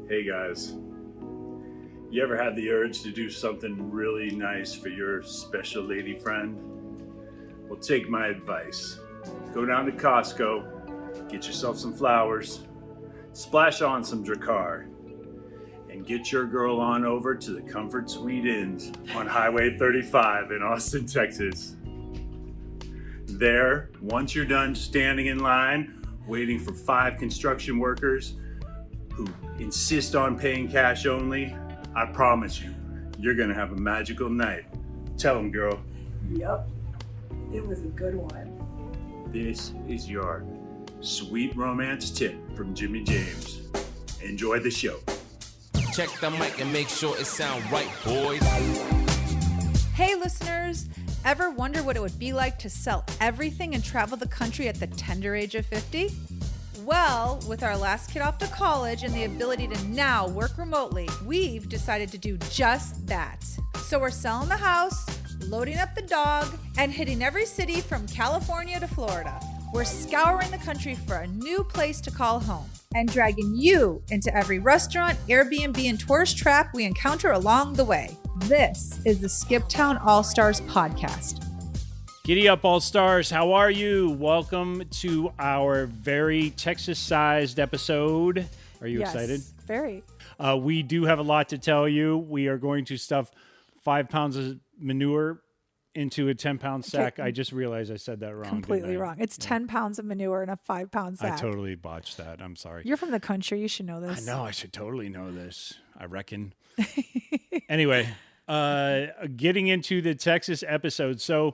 Hey guys, you ever had the urge to do something really nice for your special lady friend? Well, take my advice. Go down to Costco, get yourself some flowers, splash on some Drakkar, and get your girl on over to the Comfort Suite Inns on Highway 35 in Austin, Texas. There, once you're done standing in line, waiting for 5 construction workers who insist on paying cash only, I promise you, you're gonna have a magical night. Tell them, girl. Yep, it was a good one. This is your sweet romance tip from Jimmy James. Enjoy the show. Check the mic and make sure it sound right, boys. Hey listeners, ever wonder what it would be like to sell everything and travel the country at the tender age of 50? Well, with our last kid off to college and the ability to now work remotely, we've decided to do just that. So we're selling the house, loading up the dog, and hitting every city from California to Florida. We're scouring the country for a new place to call home and dragging you into every restaurant, Airbnb, and tourist trap we encounter along the way. This is the Skip Town All-Stars podcast. Giddy up, All-Stars. How are you? Welcome to our very Texas-sized episode. Are you excited? Very. We do have a lot to tell you. We are going to stuff 5 pounds of manure into a 10-pound sack. Okay. I just realized I said that wrong. Completely wrong. It's 10 pounds of manure in a 5-pound sack. I totally botched that. I'm sorry. You're from the country. You should know this. I know. I should totally know this. I reckon. Anyway, getting into the Texas episode. So,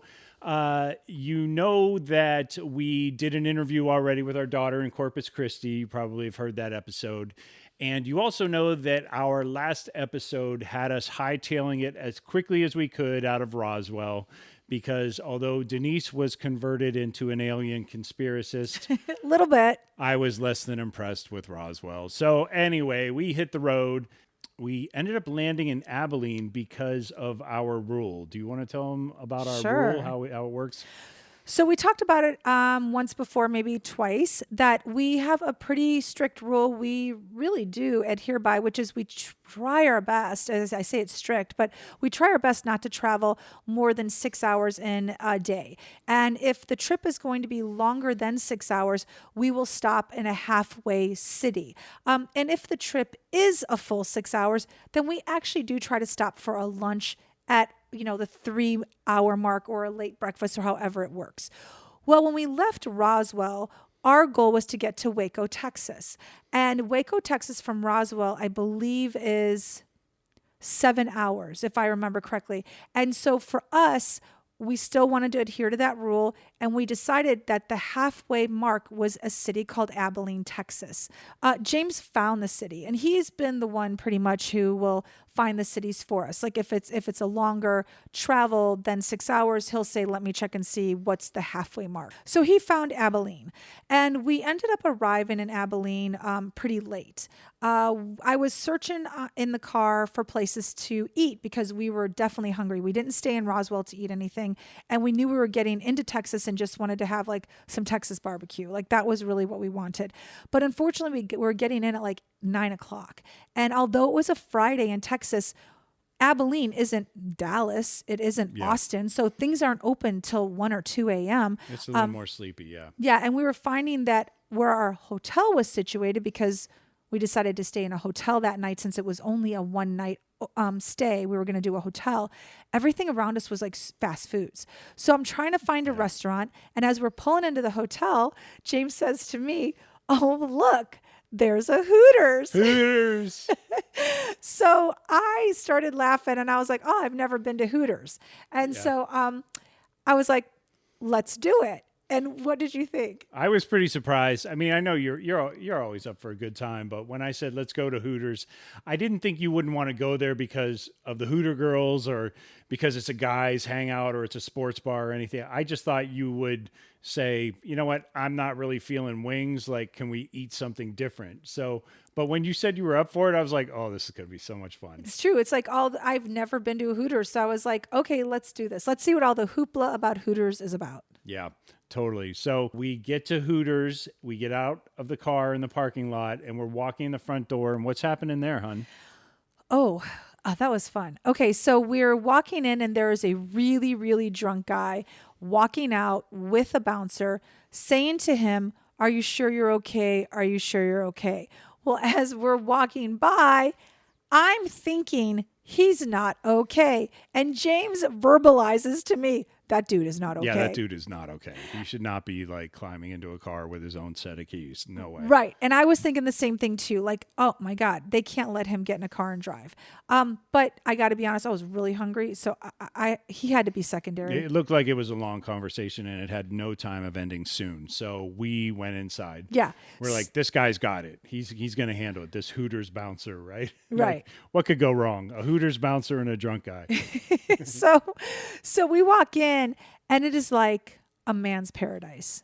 you know that we did an interview already with our daughter in Corpus Christi. You probably have heard that episode. And you also know that our last episode had us hightailing it as quickly as we could out of Roswell, because although Denise was converted into an alien conspiracist, A little bit. I was less than impressed with Roswell. So anyway, we hit the road. We ended up landing in Abilene because of our rule. Do you want to tell them about our rule, how it works? So we talked about it once before, maybe twice, that we have a pretty strict rule we really do adhere by, which is we try our best, as I say it's strict, but we try our best not to travel more than 6 hours in a day. And if the trip is going to be longer than 6 hours, we will stop in a halfway city. And if the trip is a full 6 hours, then we actually do try to stop for a lunch at the 3-hour mark or a late breakfast or however it works. Well, when we left Roswell, our goal was to get to Waco, Texas. And Waco, Texas from Roswell, I believe is 7 hours, if I remember correctly. And so for us, we still wanted to adhere to that rule, and we decided that the halfway mark was a city called Abilene, Texas. James found the city, and he's been the one pretty much who will find the cities for us. Like if it's a longer travel than 6 hours, he'll say, let me check and see what's the halfway mark. So he found Abilene, and we ended up arriving in Abilene pretty late. I was searching in the car for places to eat because we were definitely hungry. We didn't stay in Roswell to eat anything, and we knew we were getting into Texas and just wanted to have like some Texas barbecue. Like that was really what we wanted. But unfortunately, we were getting in at like 9 o'clock. And although it was a Friday in Texas, Abilene isn't Dallas. It isn't Austin. So things aren't open till 1 or 2 a.m. It's a little more sleepy, yeah. Yeah. And we were finding that where our hotel was situated, because we decided to stay in a hotel that night since it was only a one-night stay. We were going to do a hotel. Everything around us was like fast foods. So I'm trying to find a restaurant. And as we're pulling into the hotel, James says to me, oh, look, there's a Hooters. Hooters. So I started laughing and I was like, oh, I've never been to Hooters. And so I was like, let's do it. And what did you think? I was pretty surprised. I mean, I know you're always up for a good time, but when I said let's go to Hooters, I didn't think you wouldn't want to go there because of the Hooter Girls or because it's a guys' hangout or it's a sports bar or anything. I just thought you would say, you know what, I'm not really feeling wings. Like, can we eat something different? So, but when you said you were up for it, I was like, oh, this is going to be so much fun. It's true. It's like I've never been to a Hooters. So I was like, okay, let's do this. Let's see what all the hoopla about Hooters is about. Yeah. totally. So we get to Hooters, we get out of the car in the parking lot, and we're walking in the front door. And what's happening there, hon? Oh, that was fun. Okay, so we're walking in, and there is a really, really drunk guy walking out with a bouncer saying to him, "Are you sure you're okay? Are you sure you're okay?" Well, as we're walking by, I'm thinking he's not okay. And James verbalizes to me, that dude is not okay. Yeah, that dude is not okay. He should not be like climbing into a car with his own set of keys. No way. Right. And I was thinking the same thing too. Like, oh my God, they can't let him get in a car and drive. But I got to be honest, I was really hungry. So he had to be secondary. It looked like it was a long conversation and it had no time of ending soon. So we went inside. Yeah. We're like, this guy's got it. He's going to handle it. This Hooters bouncer, right? Right. Like, what could go wrong? A Hooters bouncer and a drunk guy. So we walk in and it is like a man's paradise.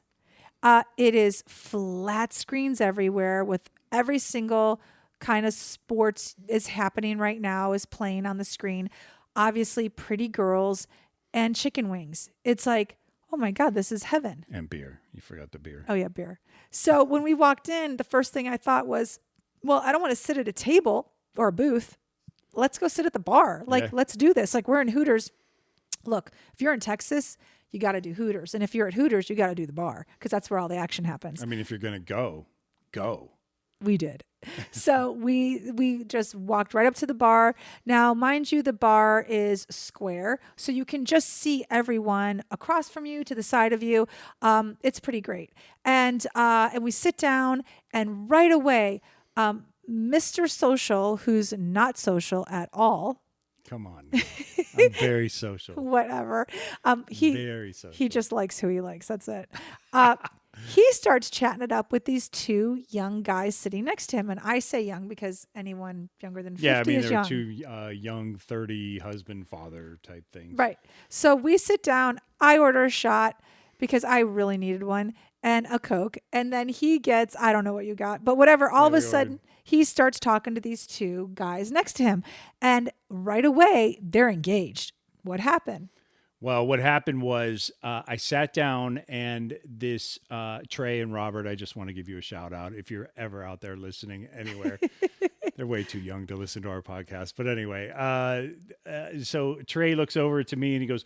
It is flat screens everywhere with every single kind of sports is happening right now is playing on the screen. Obviously pretty girls and chicken wings. It's like, oh my God, this is heaven. And beer. You forgot the beer. Oh yeah, beer. So when we walked in, the first thing I thought was, well, I don't want to sit at a table or a booth. Let's go sit at the bar. Like, let's do this. Like, we're in Hooters. Look, if you're in Texas, you got to do Hooters. And if you're at Hooters, you got to do the bar because that's where all the action happens. I mean, if you're going to go. We did. So we just walked right up to the bar. Now, mind you, the bar is square, so you can just see everyone across from you to the side of you. It's pretty great. And we sit down, and right away, Mr. Social, who's not social at all. Come on. I'm very social. Whatever. Very social. He just likes who he likes. That's it. He starts chatting it up with these two young guys sitting next to him. And I say young because anyone younger than 50 is they're young. two young 30 husband, father type things. Right. So we sit down. I order a shot because I really needed one and a Coke. And then he gets, I don't know what you got, but whatever. All of a sudden, he starts talking to these two guys next to him. And right away, they're engaged. What happened? Well, what happened was I sat down and this Trey and Robert, I just want to give you a shout out if you're ever out there listening anywhere. They're way too young to listen to our podcast. But anyway, so Trey looks over to me and he goes,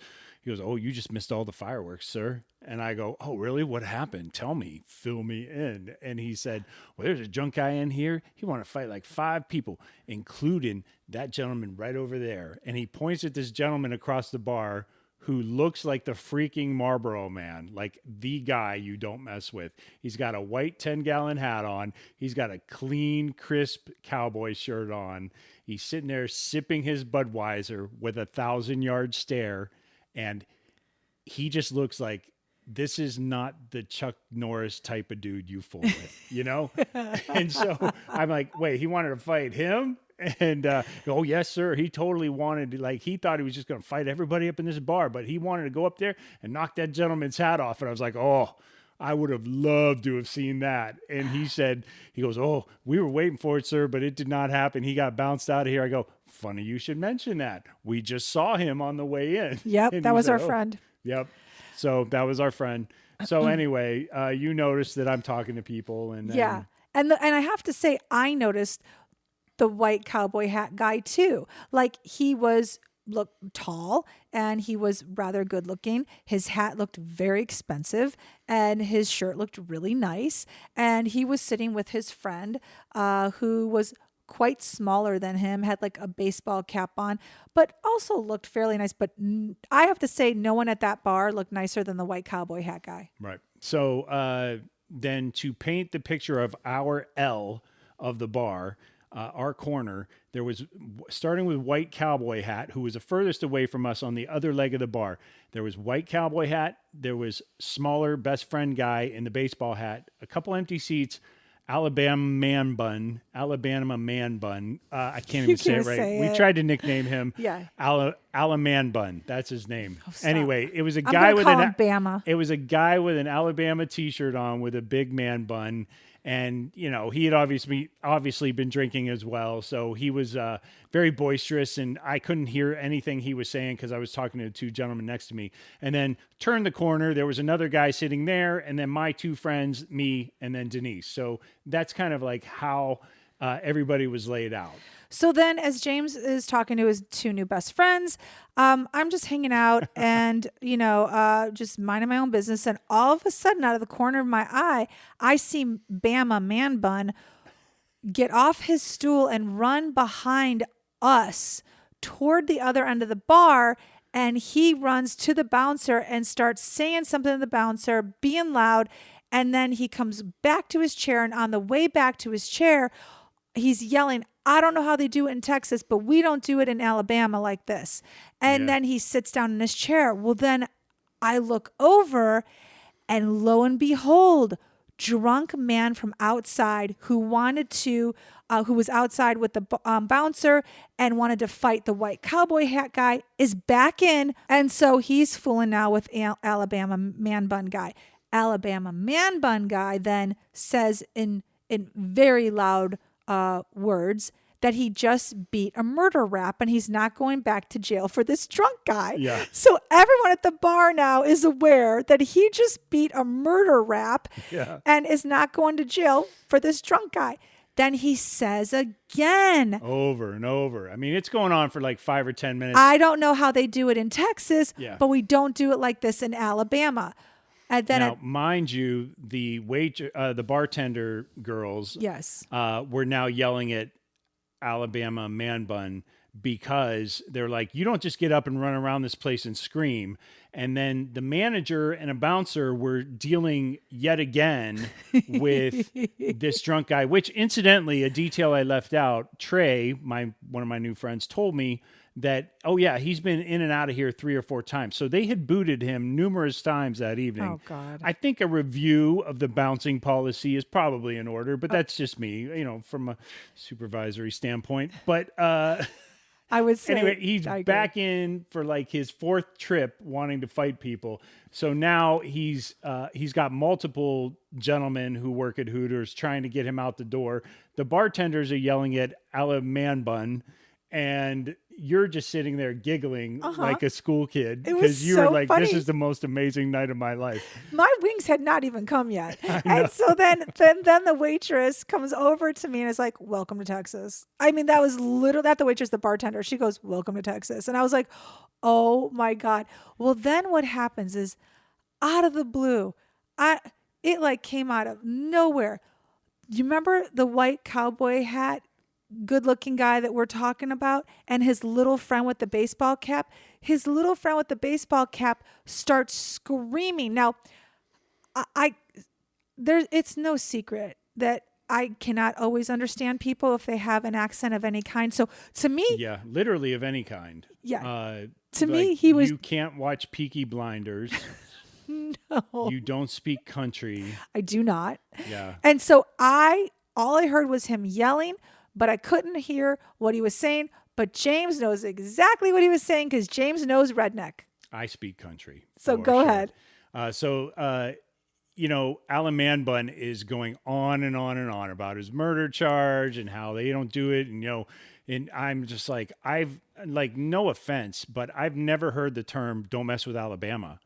"Oh, you just missed all the fireworks, sir." And I go, "Oh, really? What happened? Tell me, fill me in." And he said, "Well, there's a drunk guy in here. He wanted to fight like 5 people, including that gentleman right over there." And he points at this gentleman across the bar who looks like the freaking Marlboro Man, like the guy you don't mess with. He's got a white 10-gallon hat on. He's got a clean, crisp cowboy shirt on. He's sitting there sipping his Budweiser with a 1,000-yard stare. And he just looks like this is not the Chuck Norris type of dude you fool with, you know? And so I'm like, wait, he wanted to fight him? And, oh, yes, sir. He totally wanted to, like, he thought he was just going to fight everybody up in this bar, but he wanted to go up there and knock that gentleman's hat off. And I was like, oh, I would have loved to have seen that. And he goes, "Oh, we were waiting for it, sir, but it did not happen. He got bounced out of here." I go, "Funny you should mention that. We just saw him on the way in." Yep, And that he was said, our "Oh." friend. Yep. So that was our friend. So anyway, you noticed that I'm talking to people. And Yeah. And I have to say, I noticed the white cowboy hat guy too. Like he looked tall and he was rather good looking. His hat looked very expensive and his shirt looked really nice. And he was sitting with his friend who was quite smaller than him, had like a baseball cap on, but also looked fairly nice. But I have to say, no one at that bar looked nicer than the white cowboy hat guy. Right. So then to paint the picture of our L of the bar, our corner, there was, starting with white cowboy hat, who was the furthest away from us on the other leg of the bar. There was white cowboy hat. There was smaller best friend guy in the baseball hat, a couple empty seats, Alabama Man Bun. I can't even say it right. We tried to nickname him. Yeah. Man Bun. That's his name. Oh, stop. Anyway, it was a I'm guy gonna with call him Bama. It was a guy with an Alabama t-shirt on with a big man bun. And, he had obviously been drinking as well. So he was very boisterous, and I couldn't hear anything he was saying because I was talking to the two gentlemen next to me. And then turned the corner, there was another guy sitting there, and then my two friends, me, and then Denise. So that's kind of like how everybody was laid out. So then as James is talking to his two new best friends, I'm just hanging out and, just minding my own business. And all of a sudden, out of the corner of my eye, I see Bama Man Bun get off his stool and run behind us toward the other end of the bar. And he runs to the bouncer and starts saying something to the bouncer, being loud. And then he comes back to his chair. And on the way back to his chair, he's yelling, I don't know how they do it in Texas, but we don't do it in Alabama like this. And then he sits down in his chair. Well, then I look over, and lo and behold, drunk man from outside who was outside with the bouncer and wanted to fight the white cowboy hat guy is back in. And so he's fooling now with Alabama Man Bun guy. Alabama Man Bun guy then says in very loud words that he just beat a murder rap and he's not going back to jail for this drunk guy. Yeah. So everyone at the bar now is aware that he just beat a murder rap and is not going to jail for this drunk guy. Then he says again. Over and over. I mean, it's going on for like 5 or 10 minutes. I don't know how they do it in Texas, but we don't do it like this in Alabama. And then now, mind you, the bartender girls were now yelling at Alabama Man Bun because they're like, you don't just get up and run around this place and scream. And then the manager and a bouncer were dealing yet again with this drunk guy, which incidentally, a detail I left out, Trey, one of my new friends, told me that, he's been in and out of here 3 or 4 times. So they had booted him numerous times that evening. Oh, God. I think a review of the bouncing policy is probably in order, but that's just me, from a supervisory standpoint. But I would say anyway, he's back in for like his 4th trip wanting to fight people. So now he's got multiple gentlemen who work at Hooters trying to get him out the door. The bartenders are yelling at Man Bun, and you're just sitting there giggling like a school kid because you were like, funny. This is the most amazing night of my life. My wings had not even come yet. And so then the waitress comes over to me and is like, welcome to Texas. I mean, that was literally not the waitress, the bartender. She goes, welcome to Texas. And I was like, oh my God. Well, then what happens is out of the blue, it like came out of nowhere. You remember the white cowboy hat good-looking guy that we're talking about and his little friend with the baseball cap? His little friend with the baseball cap starts screaming. Now, it's no secret that I cannot always understand people if they have an accent of any kind. So to me, literally of any kind. Yeah. To me, he was. You can't watch Peaky Blinders. No. You don't speak country. I do not. Yeah. And so all I heard was him yelling, but I couldn't hear what he was saying. But James knows exactly what he was saying because James knows redneck. I speak country. So go ahead. Alan Man Bun is going on and on and on about his murder charge and how they don't do it. And I'm just like, no offense, but I've never heard the term "don't mess with Alabama."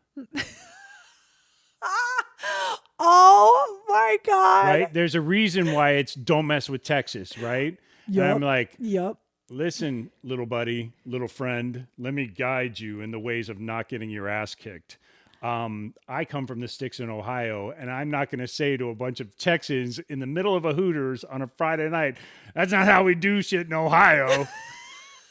Oh my God. Right? There's a reason why it's "don't mess with Texas," right? Yep. And I'm like, yep. Listen, little buddy, little friend, let me guide you in the ways of not getting your ass kicked. I come from the sticks in Ohio, and I'm not going to say to a bunch of Texans in the middle of a Hooters on a Friday night, that's not how we do shit in Ohio.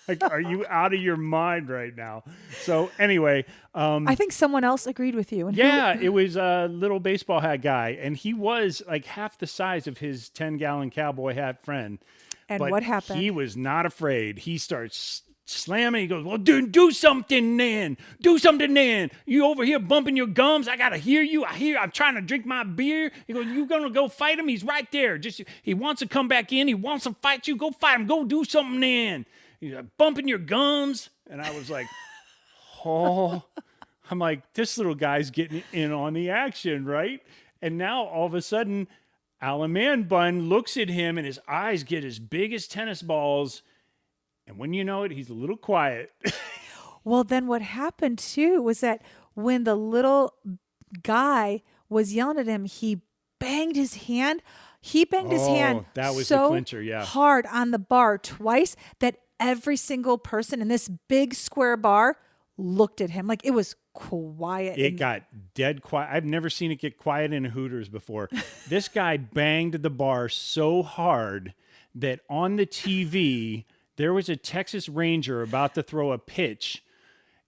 Like, are you out of your mind right now? So anyway, I think someone else agreed with you. And it was a little baseball hat guy, and he was like half the size of his 10-gallon cowboy hat friend. And but what happened? He was not afraid. He starts slamming. He goes, well, dude, do something then. Do something then. You over here bumping your gums. I got to hear you. I'm trying to drink my beer. He goes, you going to go fight him? He's right there. He wants to come back in. He wants to fight you. Go fight him. Go do something then. He's like, bumping your gums. And I was like, I'm like, this little guy's getting in on the action, right? And now all of a sudden, Man Bun looks at him and his eyes get as big as tennis balls. And when you know it, he's a little quiet. Well, then what happened too was that when the little guy was yelling at him, he banged his hand. He banged his hand that was so the clincher, yeah. hard on the bar twice that every single person in this big square bar looked at him. Like it was quiet. It got dead quiet. I've never seen it get quiet in a Hooters before. This guy banged the bar so hard that on the TV, there was a Texas Ranger about to throw a pitch.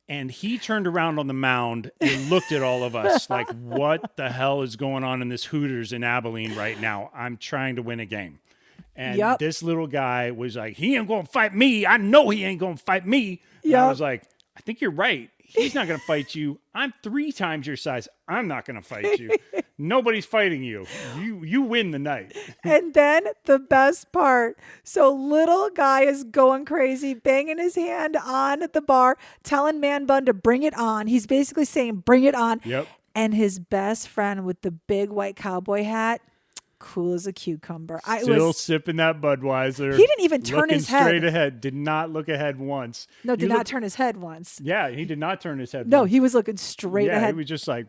And he turned around on the mound and looked at all of us like, what the hell is going on in this Hooters in Abilene right now? I'm trying to win a game. And this little guy was like, he ain't going to fight me. I know he ain't going to fight me. And I was like, I think you're right. He's not going to fight you. I'm 3 times your size. I'm not going to fight you. Nobody's fighting you. You win the night. And then the best part. So little guy is going crazy, banging his hand on the bar, telling Man Bun to bring it on. He's basically saying, bring it on. Yep. And his best friend with the big white cowboy hat, cool as a cucumber. Still sipping that Budweiser. He didn't even turn his head. Straight ahead. Did not look ahead once. No, did not turn his head once. Yeah, he did not turn his head No, once. he was looking straight ahead. He was just like,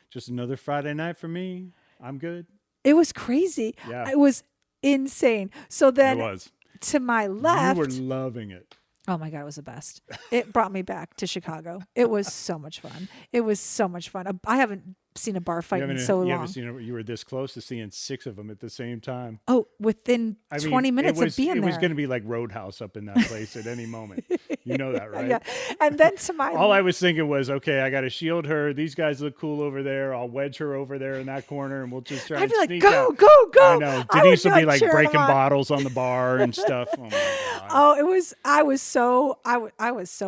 just another Friday night for me. I'm good. It was crazy. Yeah. It was insane. So then It was. to my left. You were loving it. Oh my God, it was the best. It brought me back to Chicago. It was so much fun. It was so much fun. I haven't seen a bar fight in so long. You were this close to seeing 6 of them at the same time. Oh, within 20 minutes of being there. It was going to be like Roadhouse up in that place at any moment. You know that, right? Yeah. And then to my all I was thinking was, okay, I got to shield her. These guys look cool over there. I'll wedge her over there in that corner, and we'll just try I'd and be like, sneak go, out. go, go. I know. Denise would be like cheering breaking them on. bottles on the bar and stuff. Oh my God. Oh, it was. I was so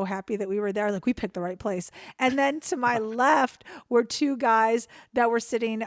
happy that we were there. Like we picked the right place. And then to my left were 2 guys that were sitting,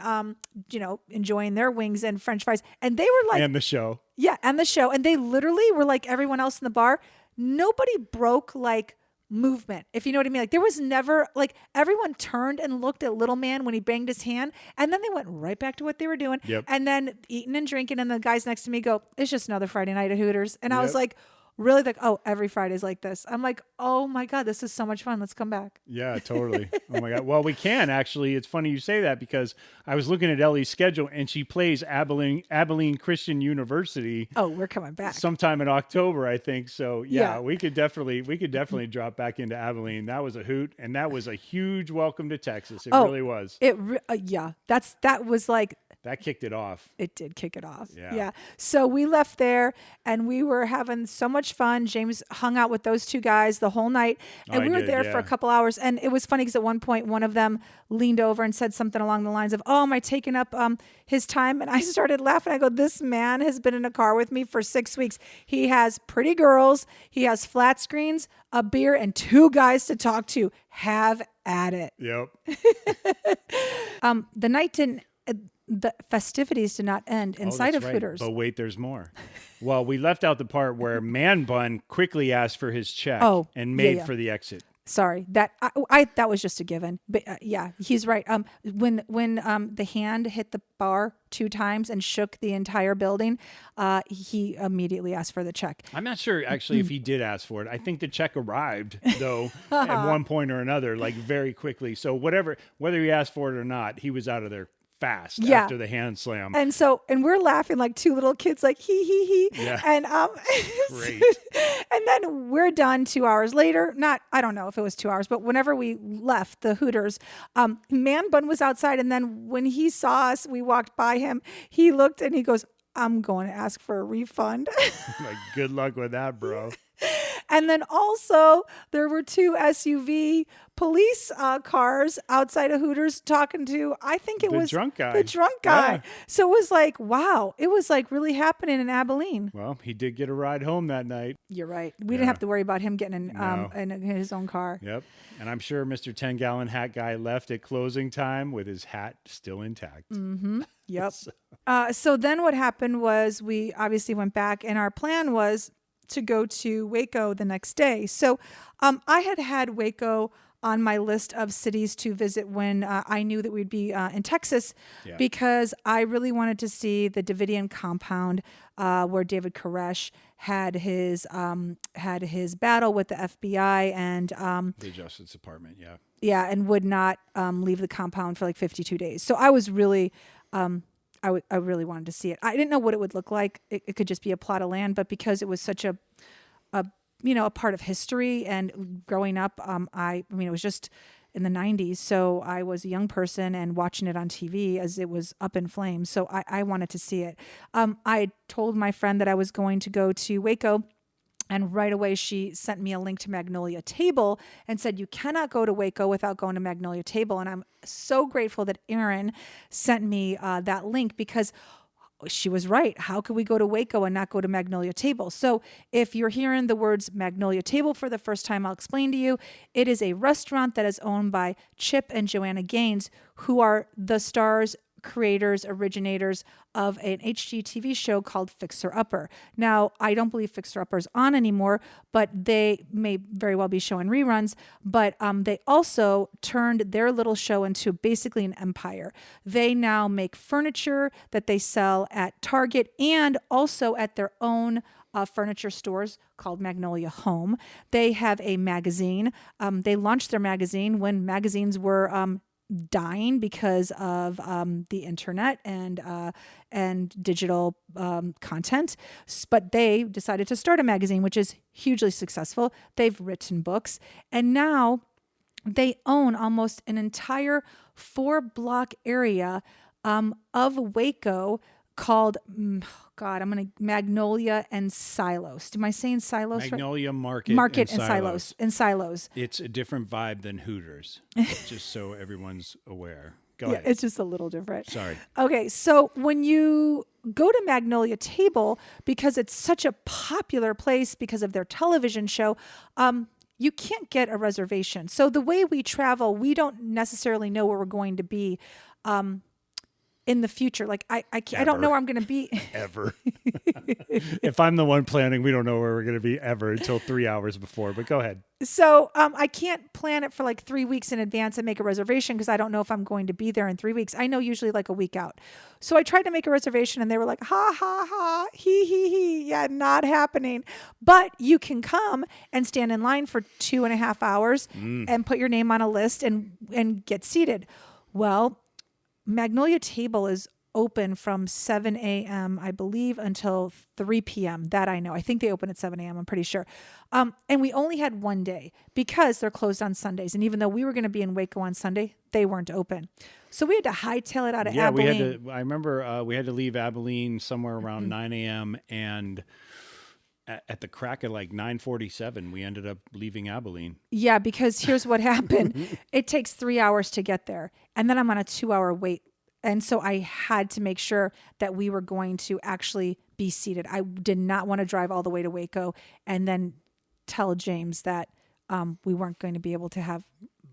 enjoying their wings and French fries, and they were like, and the show. Yeah, and the show, and they literally were like everyone else in the bar. Nobody broke like movement, if you know what I mean. Like there was never like everyone turned and looked at little man when he banged his hand, and then they went right back to what they were doing. Yep. And then eating and drinking, and the guys next to me go, it's just another Friday night at Hooters. And I was like, really? Like, oh, every Friday's like this. I'm like, oh my God, this is so much fun. Let's come back. Yeah, totally. Oh my God. Well, we can actually. It's funny you say that because I was looking at Ellie's schedule and she plays Abilene Christian University. Oh, we're coming back sometime in October, I think. So yeah, we could definitely drop back into Abilene. That was a hoot, and that was a huge welcome to Texas. It really was. That was like. That kicked it off. It did kick it off. Yeah. So we left there and we were having so much fun. James hung out with those 2 guys the whole night. And we were there for a couple hours. And it was funny because at one point, one of them leaned over and said something along the lines of, oh, am I taking up his time? And I started laughing. I go, this man has been in a car with me for 6 weeks. He has pretty girls. He has flat screens, a beer, and 2 guys to talk to. Have at it. Yep. The night didn't. The festivities did not end inside of Hooters. But wait, there's more. Well, we left out the part where Man Bun quickly asked for his check and made for the exit. Sorry, that was just a given. But yeah, he's right. When the hand hit the bar 2 times and shook the entire building, he immediately asked for the check. I'm not sure actually if he did ask for it. I think the check arrived though at one point or another, like very quickly. So whether he asked for it or not, he was out of there fast after the hand slam. And we're laughing like 2 little kids, like he. Yeah. And Great. and then we're done 2 hours later. I don't know if it was 2 hours, but whenever we left the Hooters, Man Bun was outside, and then when he saw us, we walked by him. He looked and he goes, I'm going to ask for a refund. Like, good luck with that, bro. And then also there were 2 SUV police cars outside of Hooters talking to, I think it was the drunk guy. Yeah. So it was like, wow, it was like really happening in Abilene. Well, he did get a ride home that night. You're right. We didn't have to worry about him getting in his own car. Yep. And I'm sure Mr. 10-gallon hat guy left at closing time with his hat still intact. Mm-hmm. Yep. So then what happened was we obviously went back, and our plan was to go to Waco the next day. So I had Waco on my list of cities to visit when I knew that we'd be in Texas, because I really wanted to see the Davidian compound where David Koresh had his battle with the FBI and the Justice Department. Yeah, and would not leave the compound for like 52 days. So I was really, I really wanted to see it. I didn't know what it would look like. It could just be a plot of land, but because it was such a part of history, and growing up, it was just in the 90s. So I was a young person and watching it on TV as it was up in flames. So I wanted to see it. I told my friend that I was going to go to Waco. And right away, she sent me a link to Magnolia Table and said, you cannot go to Waco without going to Magnolia Table. And I'm so grateful that Erin sent me that link, because she was right. How could we go to Waco and not go to Magnolia Table? So if you're hearing the words Magnolia Table for the first time, I'll explain to you. It is a restaurant that is owned by Chip and Joanna Gaines, who are the stars, creators, originators of an HGTV show called Fixer Upper. Now, I don't believe Fixer Upper is on anymore, but they may very well be showing reruns. But they also turned their little show into basically an empire. They now make furniture that they sell at Target and also at their own furniture stores called Magnolia Home. They have a magazine. They launched their magazine when magazines were dying because of the internet and digital content, but they decided to start a magazine, which is hugely successful. They've written books, and now they own almost an entire 4-block area of Waco called Magnolia and Silos. Am I saying Silos? Magnolia right? Market and Silos. And Silos. It's a different vibe than Hooters, just so everyone's aware. Go ahead. It's just a little different. Sorry. Okay, so when you go to Magnolia Table, because it's such a popular place because of their television show, you can't get a reservation. So the way we travel, we don't necessarily know where we're going to be in the future. Like I don't know where I'm going to be ever. If I'm the one planning, we don't know where we're going to be ever until 3 hours before, but go ahead. So I can't plan it for like 3 weeks in advance and make a reservation, because I don't know if I'm going to be there in 3 weeks. I know usually like a week out. So I tried to make a reservation and they were like, ha, ha, ha, he. Yeah, not happening. But you can come and stand in line for 2.5 hours and put your name on a list and get seated. Well, Magnolia Table is open from 7 a.m., I believe, until 3 p.m. That I know. I think they open at 7 a.m., I'm pretty sure. And we only had one day because they're closed on Sundays. And even though we were going to be in Waco on Sunday, they weren't open. So we had to hightail it out of Abilene. I remember we had to leave Abilene somewhere around 9 a.m. and at the crack of like 9:47, we ended up leaving Abilene. Yeah, because here's what happened. It takes 3 hours to get there. And then I'm on a 2-hour wait. And so I had to make sure that we were going to actually be seated. I did not want to drive all the way to Waco and then tell James that we weren't going to be able to have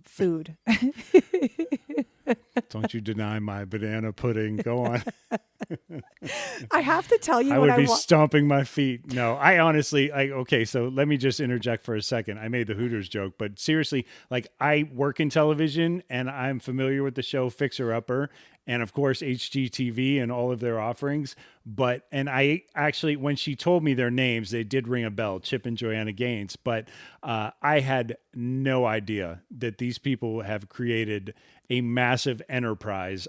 food. Don't you deny my banana pudding. Go on. I have to tell you, I would be stomping my feet. No, I honestly, okay, so let me just interject for a second. I made the Hooters joke, but seriously, like I work in television and I'm familiar with the show Fixer Upper and of course HGTV and all of their offerings. And I actually, when she told me their names, they did ring a bell, Chip and Joanna Gaines, but I had no idea that these people have created a massive enterprise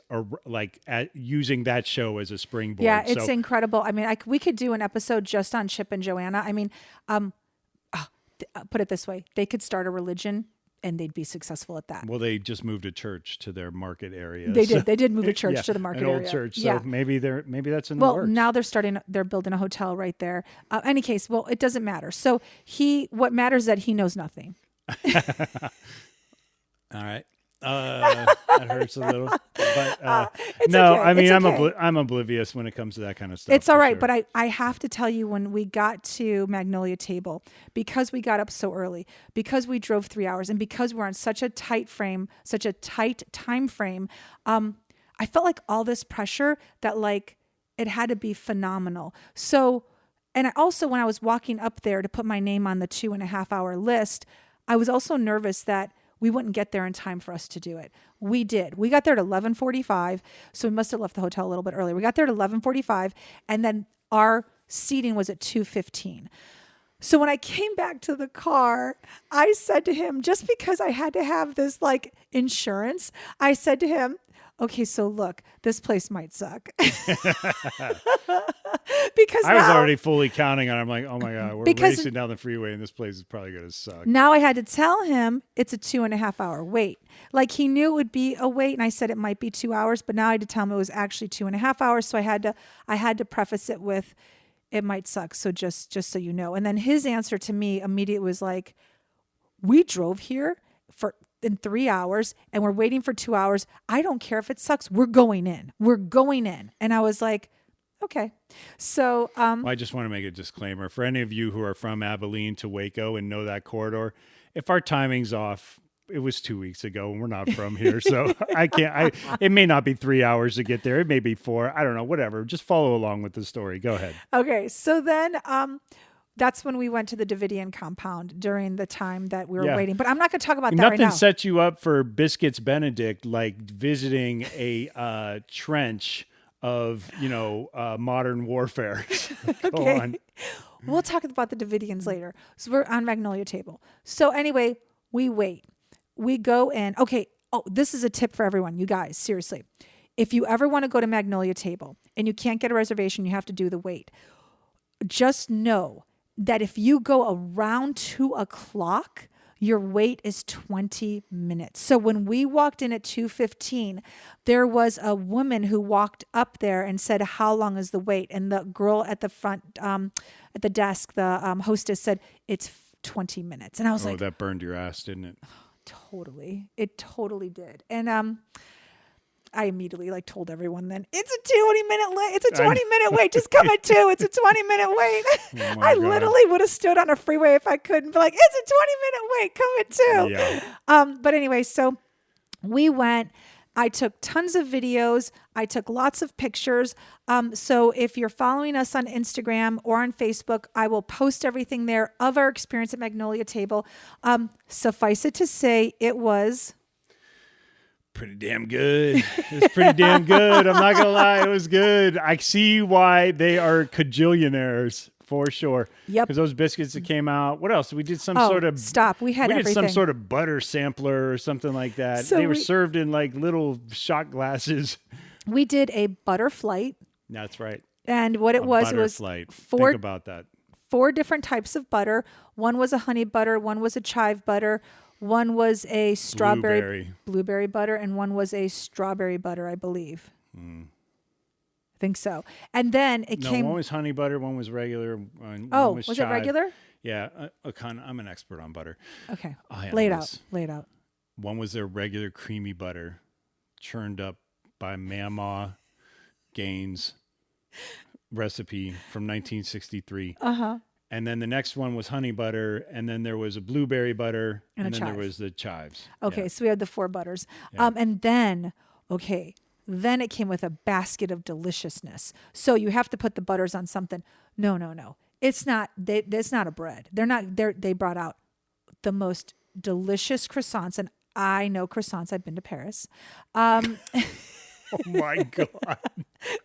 using that show as a springboard. Yeah, it's incredible. I mean, we could do an episode just on Chip and Joanna. I mean, put it this way. They could start a religion and they'd be successful at that. Well, they just moved a church to their market area. They did. They did move a church to the market area. An old church. So maybe that's in the works. works. Well, now they're building a hotel right there. Any case, well, it doesn't matter. So what matters is that he knows nothing. All right. That hurts a little, but no, okay. I mean, I'm oblivious when it comes to that kind of stuff. It's all right, sure. But I have to tell you, when we got to Magnolia Table, because we got up so early, because we drove 3 hours, and because we're on such a tight time frame, I felt like all this pressure that like it had to be phenomenal. So, and I also, when I was walking up there to put my name on the 2.5 hour list, I was also nervous that we wouldn't get there in time for us to do it. We did. We got there at 11:45, so we must have left the hotel a little bit early. We got there at 11:45, and then our seating was at 2:15. So when I came back to the car, I said to him, just because I had to have this like insurance, I said to him, okay, so look, this place might suck. Because I was already fully counting on it. I'm like, oh my God, we're racing down the freeway and this place is probably going to suck. Now I had to tell him it's a 2.5 hour wait. Like he knew it would be a wait, and I said it might be 2 hours, but now I had to tell him it was actually 2.5 hours. So I had to preface it with, it might suck. So just so you know. And then his answer to me immediately was like, we drove here in 3 hours and we're waiting for 2 hours. I don't care if it sucks. We're going in. We're going in. And I was like, okay. So well, I just want to make a disclaimer for any of you who are from Abilene to Waco and know that corridor. If our timing's off, it was 2 weeks ago and we're not from here. So it may not be 3 hours to get there. It may be 4. I don't know, whatever. Just follow along with the story. Go ahead. Okay. So then, that's when we went to the Davidian compound during the time that we were waiting. But I'm not going to talk about that right now. Nothing sets you up for Biscuits Benedict like visiting a trench of, modern warfare. Go on. We'll talk about the Davidians later. So we're on Magnolia Table. So anyway, we wait. We go in. Okay. Oh, this is a tip for everyone. You guys, seriously. If you ever want to go to Magnolia Table and you can't get a reservation, you have to do the wait. Just know that if you go around 2:00, your wait is 20 minutes. So when we walked in at 2:15, there was a woman who walked up there and said, how long is the wait? And the girl at the front, at the desk, the hostess said, it's 20 minutes. And I was like, that burned your ass, didn't it? Totally. It totally did. And, I immediately told everyone then it's a 20-minute wait. It's a 20-minute wait. Just come at 2. It's a 20-minute wait. Oh I literally would have stood on a freeway if I could and be like, it's a 20-minute wait. Come at 2. Yeah. But anyway, so we went. I took tons of videos. I took lots of pictures. So if you're following us on Instagram or on Facebook, I will post everything there of our experience at Magnolia Table. Suffice it to say, it was pretty damn good. It was pretty damn good. I'm not going to lie. It was good. I see why they are cajillionaires for sure. Yep. Because those biscuits that came out. What else? We did some We had everything. Did some sort of butter sampler or something like that. So they were served in little shot glasses. We did a butter flight. That's right. And what it was flight. Think about that. 4 different types of butter. One was a honey butter. One was a chive butter. One was a blueberry butter, and one was a strawberry butter, I believe. I think so. And then came. One was honey butter, one was regular. One was chive. it regular? Yeah, I'm an expert on butter. Okay, I lay it out. One was their regular creamy butter, churned up by Mama Gaines recipe from 1963. And then the next one was honey butter, and then there was a blueberry butter, and then there was the chives. Okay, so we had the 4 butters. Yeah. And then it came with a basket of deliciousness. So you have to put the butters on something. No. It's not. It's not a bread. They brought out the most delicious croissants, and I know croissants. I've been to Paris. Oh my God.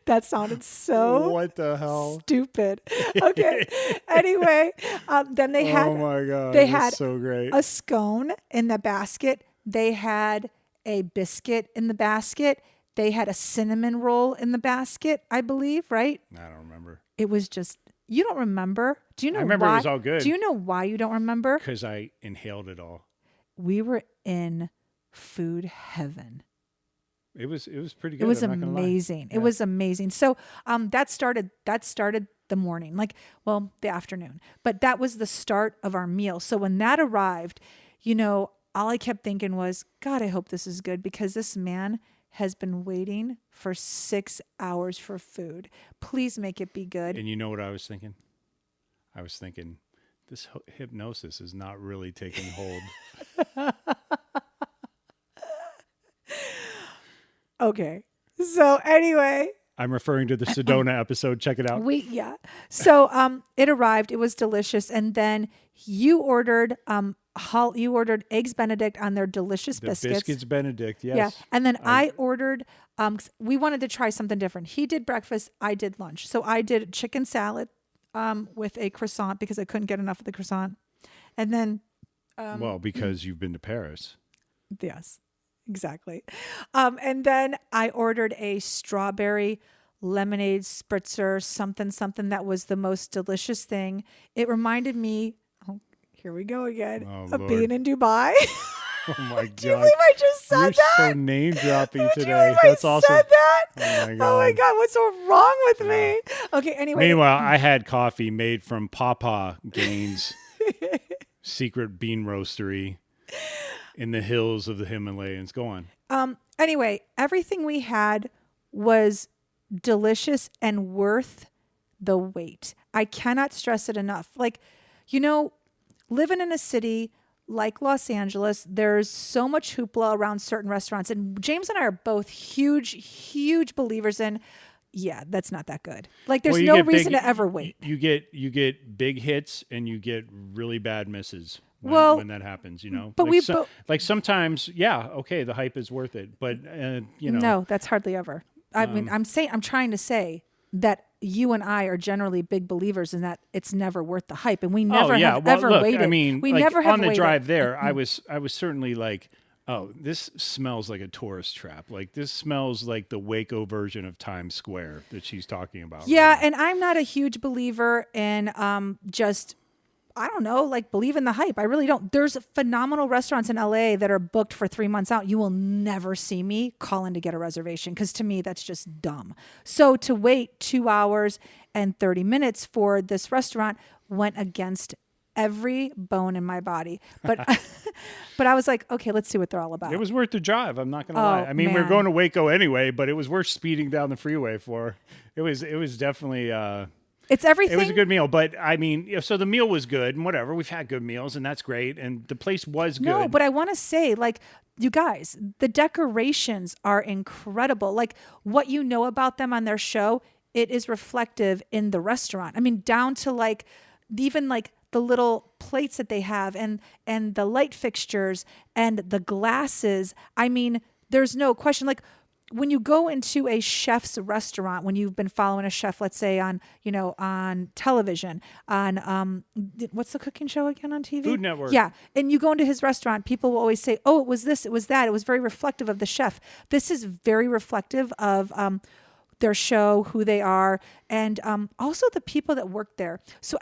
That sounded so what the hell? Stupid. Okay. Anyway, then they had oh my God. They had so great. A scone in the basket. They had a biscuit in the basket. They had a cinnamon roll in the basket, I believe, right? I don't remember. It was just you don't remember? Do you know why? I remember it was all good. Do you know why you don't remember? Because I inhaled it all. We were in food heaven. It was pretty good. It was amazing. It was amazing. So that started the morning, the afternoon. But that was the start of our meal. So when that arrived, all I kept thinking was, God, I hope this is good, because this man has been waiting for 6 hours for food. Please make it be good. And you know what I was thinking? I was thinking, this hypnosis is not really taking hold. Okay. So anyway, I'm referring to the Sedona episode. Check it out. So it arrived. It was delicious. And then you ordered you ordered eggs Benedict on their delicious The biscuits. biscuits Benedict, yes. Yeah. And then I ordered, we wanted to try something different. He did breakfast. I did lunch. So I did chicken salad with a croissant because I couldn't get enough of the croissant. And then, well, because you've been to Paris. yes, exactly. And then I ordered a strawberry lemonade spritzer, something that was the most delicious thing. It reminded me, here we go again, of Lord. being in Dubai. Oh my Do you God. believe I just said You're that? so name dropping Do you today. believe I That's awesome. said that? Oh my God. Oh my God, what's so wrong with me? Okay, anyway. Meanwhile, I had coffee made from Papa Gaines' secret bean roastery in the hills of the Himalayas. Go on. Anyway, everything we had was delicious and worth the wait. I cannot stress it enough. Like, living in a city like Los Angeles, there's so much hoopla around certain restaurants. And James and I are both huge believers in, yeah, that's not that good. Like, there's no reason to ever wait. You get big hits and you get really bad misses when that happens, But like sometimes, yeah, okay, the hype is worth it. But, No, that's hardly ever. I mean, I'm trying to say that you and I are generally big believers in that it's never worth the hype, and we never ever waited. I mean, we like, never have on the waited. drive there, I was certainly like, oh, this smells like a tourist trap. Like, this smells like the Waco version of Times Square that she's talking about. Yeah, right now. and I'm not a huge believer in just, I don't know, like, believe in the hype. I really don't. There's phenomenal restaurants in LA that are booked for 3 months out. You will never see me call in to get a reservation because to me, that's just dumb. So to wait 2 hours and 30 minutes for this restaurant went against every bone in my body. But but I was like, okay, let's see what they're all about. It was worth the drive. I'm not going to lie. I mean, we were going to Waco anyway, but it was worth speeding down the freeway for. It was definitely. It's everything. It was a good meal, but I mean, so the meal was good and whatever. We've had good meals and that's great, and the place was good. No, but I want to say, like, you guys, the decorations are incredible. Like, what you know about them on their show, it is reflective in the restaurant. I mean, down to like even like the little plates that they have and the light fixtures and the glasses. I mean, there's no question. Like, when you go into a chef's restaurant, when you've been following a chef, let's say on television, on what's the cooking show again on TV? Food Network. Yeah. And you go into his restaurant, people will always say, oh, it was this, it was that. It was very reflective of the chef. This is very reflective of their show, who they are, and also the people that work there. So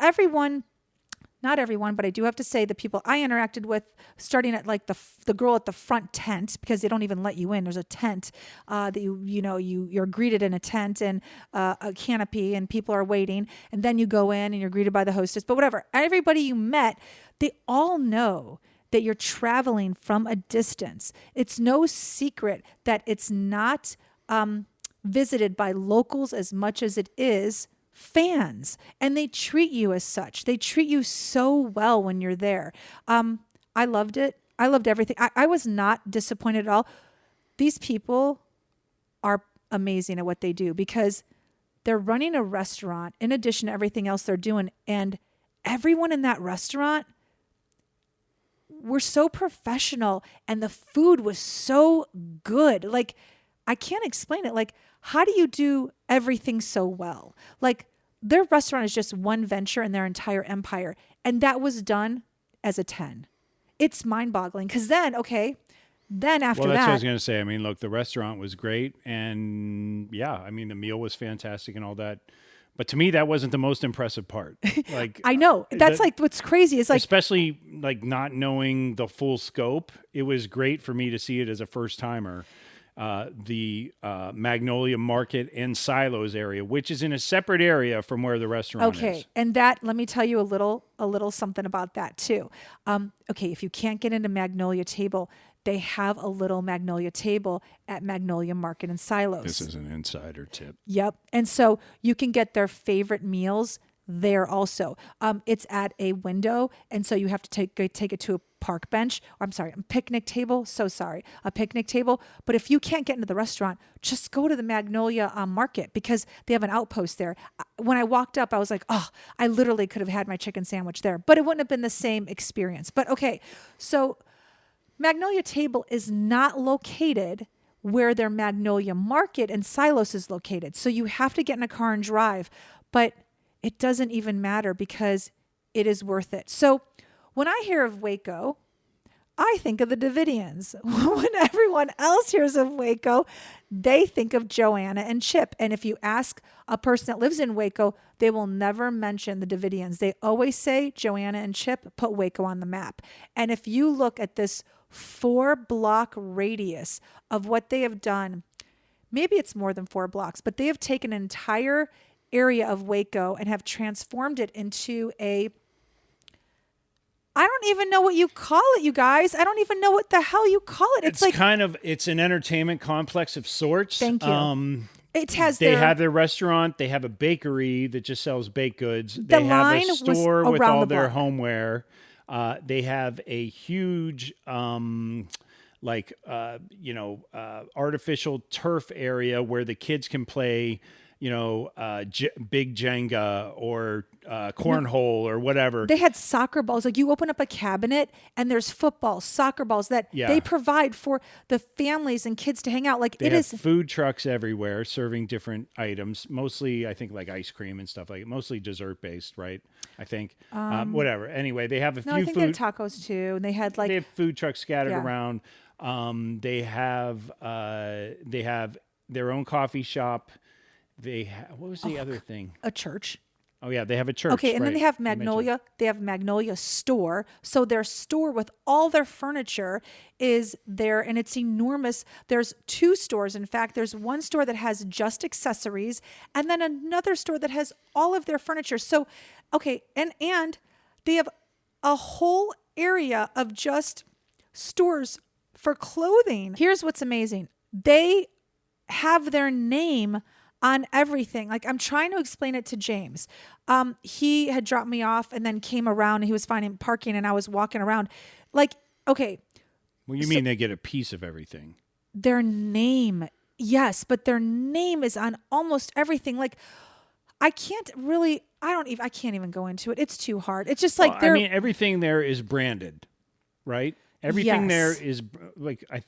not everyone, but I do have to say the people I interacted with, starting at like the girl at the front tent, because they don't even let you in. There's a tent that you're greeted in a tent and a canopy, and people are waiting, and then you go in and you're greeted by the hostess. But whatever, everybody you met, they all know that you're traveling from a distance. It's no secret that it's not visited by locals as much as it is fans, and they treat you as such. They treat you so well when you're there. I loved it. I loved everything. I was not disappointed at all. These people are amazing at what they do because they're running a restaurant in addition to everything else they're doing, and everyone in that restaurant were so professional, and the food was so good. Like, I can't explain it. Like, how do you do everything so well? Like, their restaurant is just one venture in their entire empire. And that was done as a 10. It's mind-boggling. Because then after that's what I that, was going to say. I mean, look, the restaurant was great. And yeah, I mean, the meal was fantastic and all that. But to me, that wasn't the most impressive part. Like, I know. That's like what's crazy. It's like, especially like not knowing the full scope. It was great for me to see it as a first timer. The Magnolia Market and Silos area, which is in a separate area from where the restaurant is. Okay, and that, let me tell you a little something about that too. Okay, if you can't get into Magnolia Table, they have a little Magnolia Table at Magnolia Market and Silos. This is an insider tip. Yep, and so you can get their favorite meals there also. It's at a window, and so you have to take it to a park bench. Or, I'm sorry, a picnic table. So sorry, a picnic table. But if you can't get into the restaurant, just go to the Magnolia Market because they have an outpost there. When I walked up, I was like, oh, I literally could have had my chicken sandwich there, but it wouldn't have been the same experience. But okay, so Magnolia Table is not located where their Magnolia Market in Silos is located. So you have to get in a car and drive, but it doesn't even matter because it is worth it. So when I hear of Waco, I think of the Davidians. When everyone else hears of Waco, they think of Joanna and Chip. And if you ask a person that lives in Waco, they will never mention the Davidians. They always say Joanna and Chip put Waco on the map. And if you look at this 4-block radius of what they have done, maybe it's more than 4 blocks, but they have taken an entire area of Waco and have transformed it into I don't even know what you call it, you guys. I don't even know what the hell you call it. It's like it's an entertainment complex of sorts. Thank you. It has they have their restaurant, they have a bakery that just sells baked goods. The they have line a was store with around all the their block. homeware. They have a huge artificial turf area where the kids can play, big Jenga or cornhole or whatever. They had soccer balls. Like you open up a cabinet and there's football, soccer balls that they provide for the families and kids to hang out. Like they have food trucks everywhere serving different items, mostly I think like ice cream and stuff like it, mostly dessert based, right? I think whatever. Anyway, they have a few I think food they had tacos too. And they had they have food trucks scattered Yeah. around. They have their own coffee shop. What was the other thing? a church. Oh yeah, they have a church. Okay, and then right. they have You mentioned- Magnolia. They have Magnolia store. So their store with all their furniture is there, and it's enormous. There's 2 stores. In fact, there's one store that has just accessories, and then another store that has all of their furniture. So, okay, and they have a whole area of just stores for clothing. Here's what's amazing. They have their name on everything. Like I'm trying to explain it to James. He had dropped me off and then came around and he was finding parking and I was walking around. Like, okay. Well, you mean they get a piece of everything? Their name. Yes, but their name is on almost everything. Like I can't even go into it. It's too hard. It's just like everything there is branded, right? Everything there is like I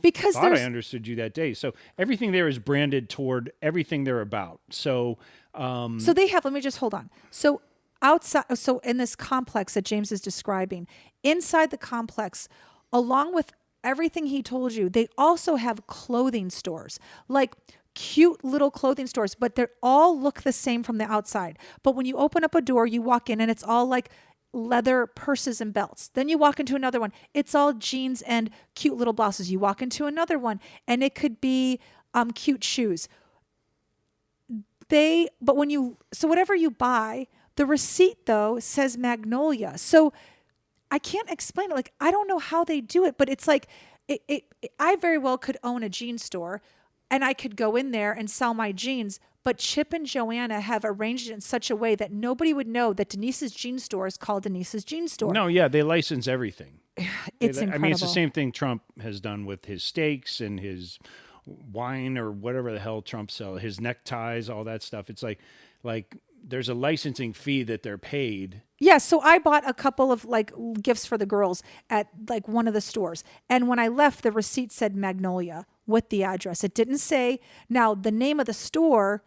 thought I understood you that day. So everything there is branded toward everything they're about. So so they have. Let me just hold on. So outside, so in this complex that James is describing, inside the complex, along with everything he told you, they also have clothing stores, like cute little clothing stores, but they all look the same from the outside. But when you open up a door, you walk in and it's all like leather purses and belts. Then you walk into another one. It's all jeans and cute little blouses. You walk into another one and it could be cute shoes. So whatever you buy, the receipt though says Magnolia. So I can't explain it. Like, I don't know how they do it, but it's like, I very well could own a jean store and I could go in there and sell my jeans. But Chip and Joanna have arranged it in such a way that nobody would know that Denise's jean store is called Denise's jean store. No, yeah, they license everything. It's incredible. I mean, it's the same thing Trump has done with his steaks and his wine or whatever the hell Trump sells, his neckties, all that stuff. It's like there's a licensing fee that they're paid. Yeah, so I bought a couple of like gifts for the girls at like one of the stores. And when I left, the receipt said Magnolia with the address. It didn't say, now the name of the store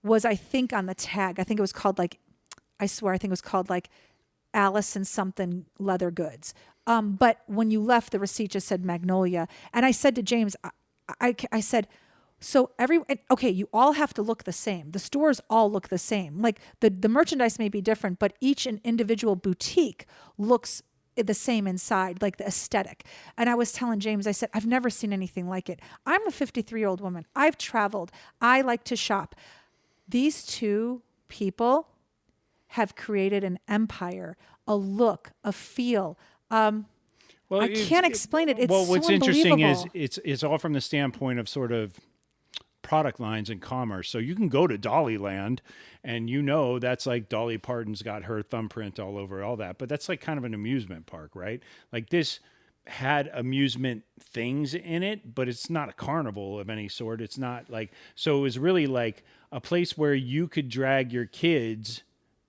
was, I think, on the tag. I think it was called like Alice and something leather goods. But when you left, the receipt just said Magnolia. And I said to James, I said, so you all have to look the same. The stores all look the same. Like the merchandise may be different, but each an individual boutique looks the same inside, like the aesthetic. And I was telling James, I said, I've never seen anything like it. I'm a 53-year-old woman. I've traveled. I like to shop. These 2 people have created an empire, a look, a feel. I can't explain it. It's what's so interesting is unbelievable. it's all from the standpoint of sort of product lines in commerce. So you can go to Dollyland and that's like Dolly Parton's got her thumbprint all over all that, but that's like kind of an amusement park, right? Like this had amusement things in it, but it's not a carnival of any sort. It's not like, so it was really like a place where you could drag your kids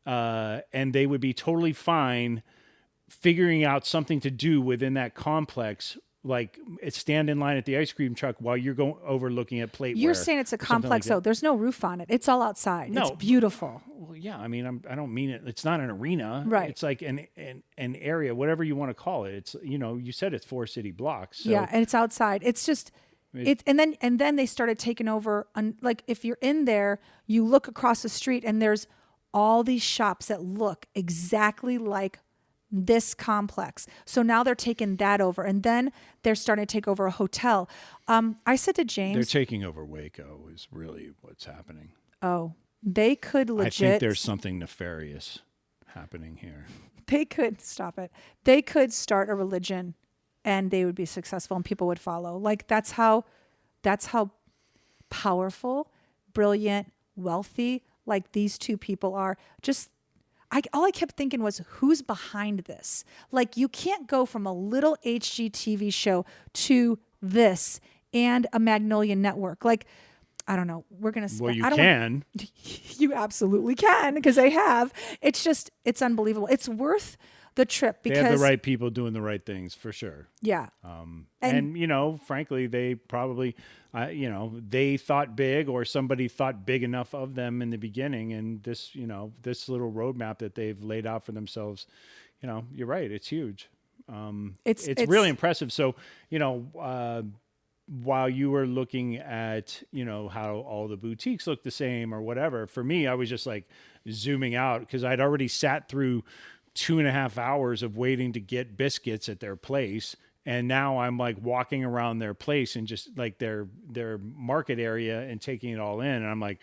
and they would be totally fine figuring out something to do within that complex, like stand in line at the ice cream truck while you're going over looking at plateware. You're saying it's a complex, though. There's no roof on it. It's all outside. No. It's beautiful. Well, yeah. I mean, I don't mean it. It's not an arena. Right. It's like an area, whatever you want to call it. It's, you said it's 4 city blocks. So Yeah, and it's outside. It's just and then they started taking over. Like if you're in there, you look across the street and there's all these shops that look exactly like this complex. So now they're taking that over, and then they're starting to take over a hotel. I said to James, they're taking over Waco is really what's happening. Oh, they could legit. I think there's something nefarious happening here. They could stop it. They could start a religion, and they would be successful, and people would follow. Like that's how powerful, brilliant, wealthy, like these two people are. All I kept thinking was, who's behind this? Like, you can't go from a little HGTV show to this and a Magnolia Network. Like, I don't know. We're going to spend... Well, you can. You absolutely can, because they have. It's unbelievable. It's worth the trip because... They have the right people doing the right things, for sure. Yeah. And frankly, they probably... they thought big, or somebody thought big enough of them in the beginning. And this, this little roadmap that they've laid out for themselves, you're right. It's huge. It's really impressive. So, while you were looking at, how all the boutiques look the same or whatever, for me, I was just like zooming out because I'd already sat through 2.5 hours of waiting to get biscuits at their place. And now I'm like walking around their place and just like their market area and taking it all in. And I'm like,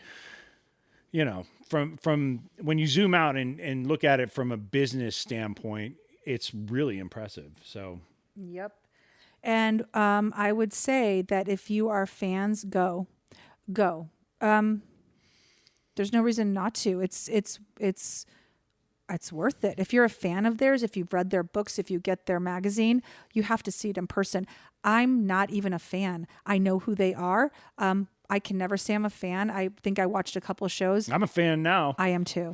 from when you zoom out and look at it from a business standpoint, it's really impressive. So, yep. And I would say that if you are fans, go. There's no reason not to. It's worth it. If you're a fan of theirs, if you've read their books, if you get their magazine, you have to see it in person. I'm not even a fan. I know who they are. I can never say I'm a fan. I think I watched a couple of shows. I'm a fan now. I am too.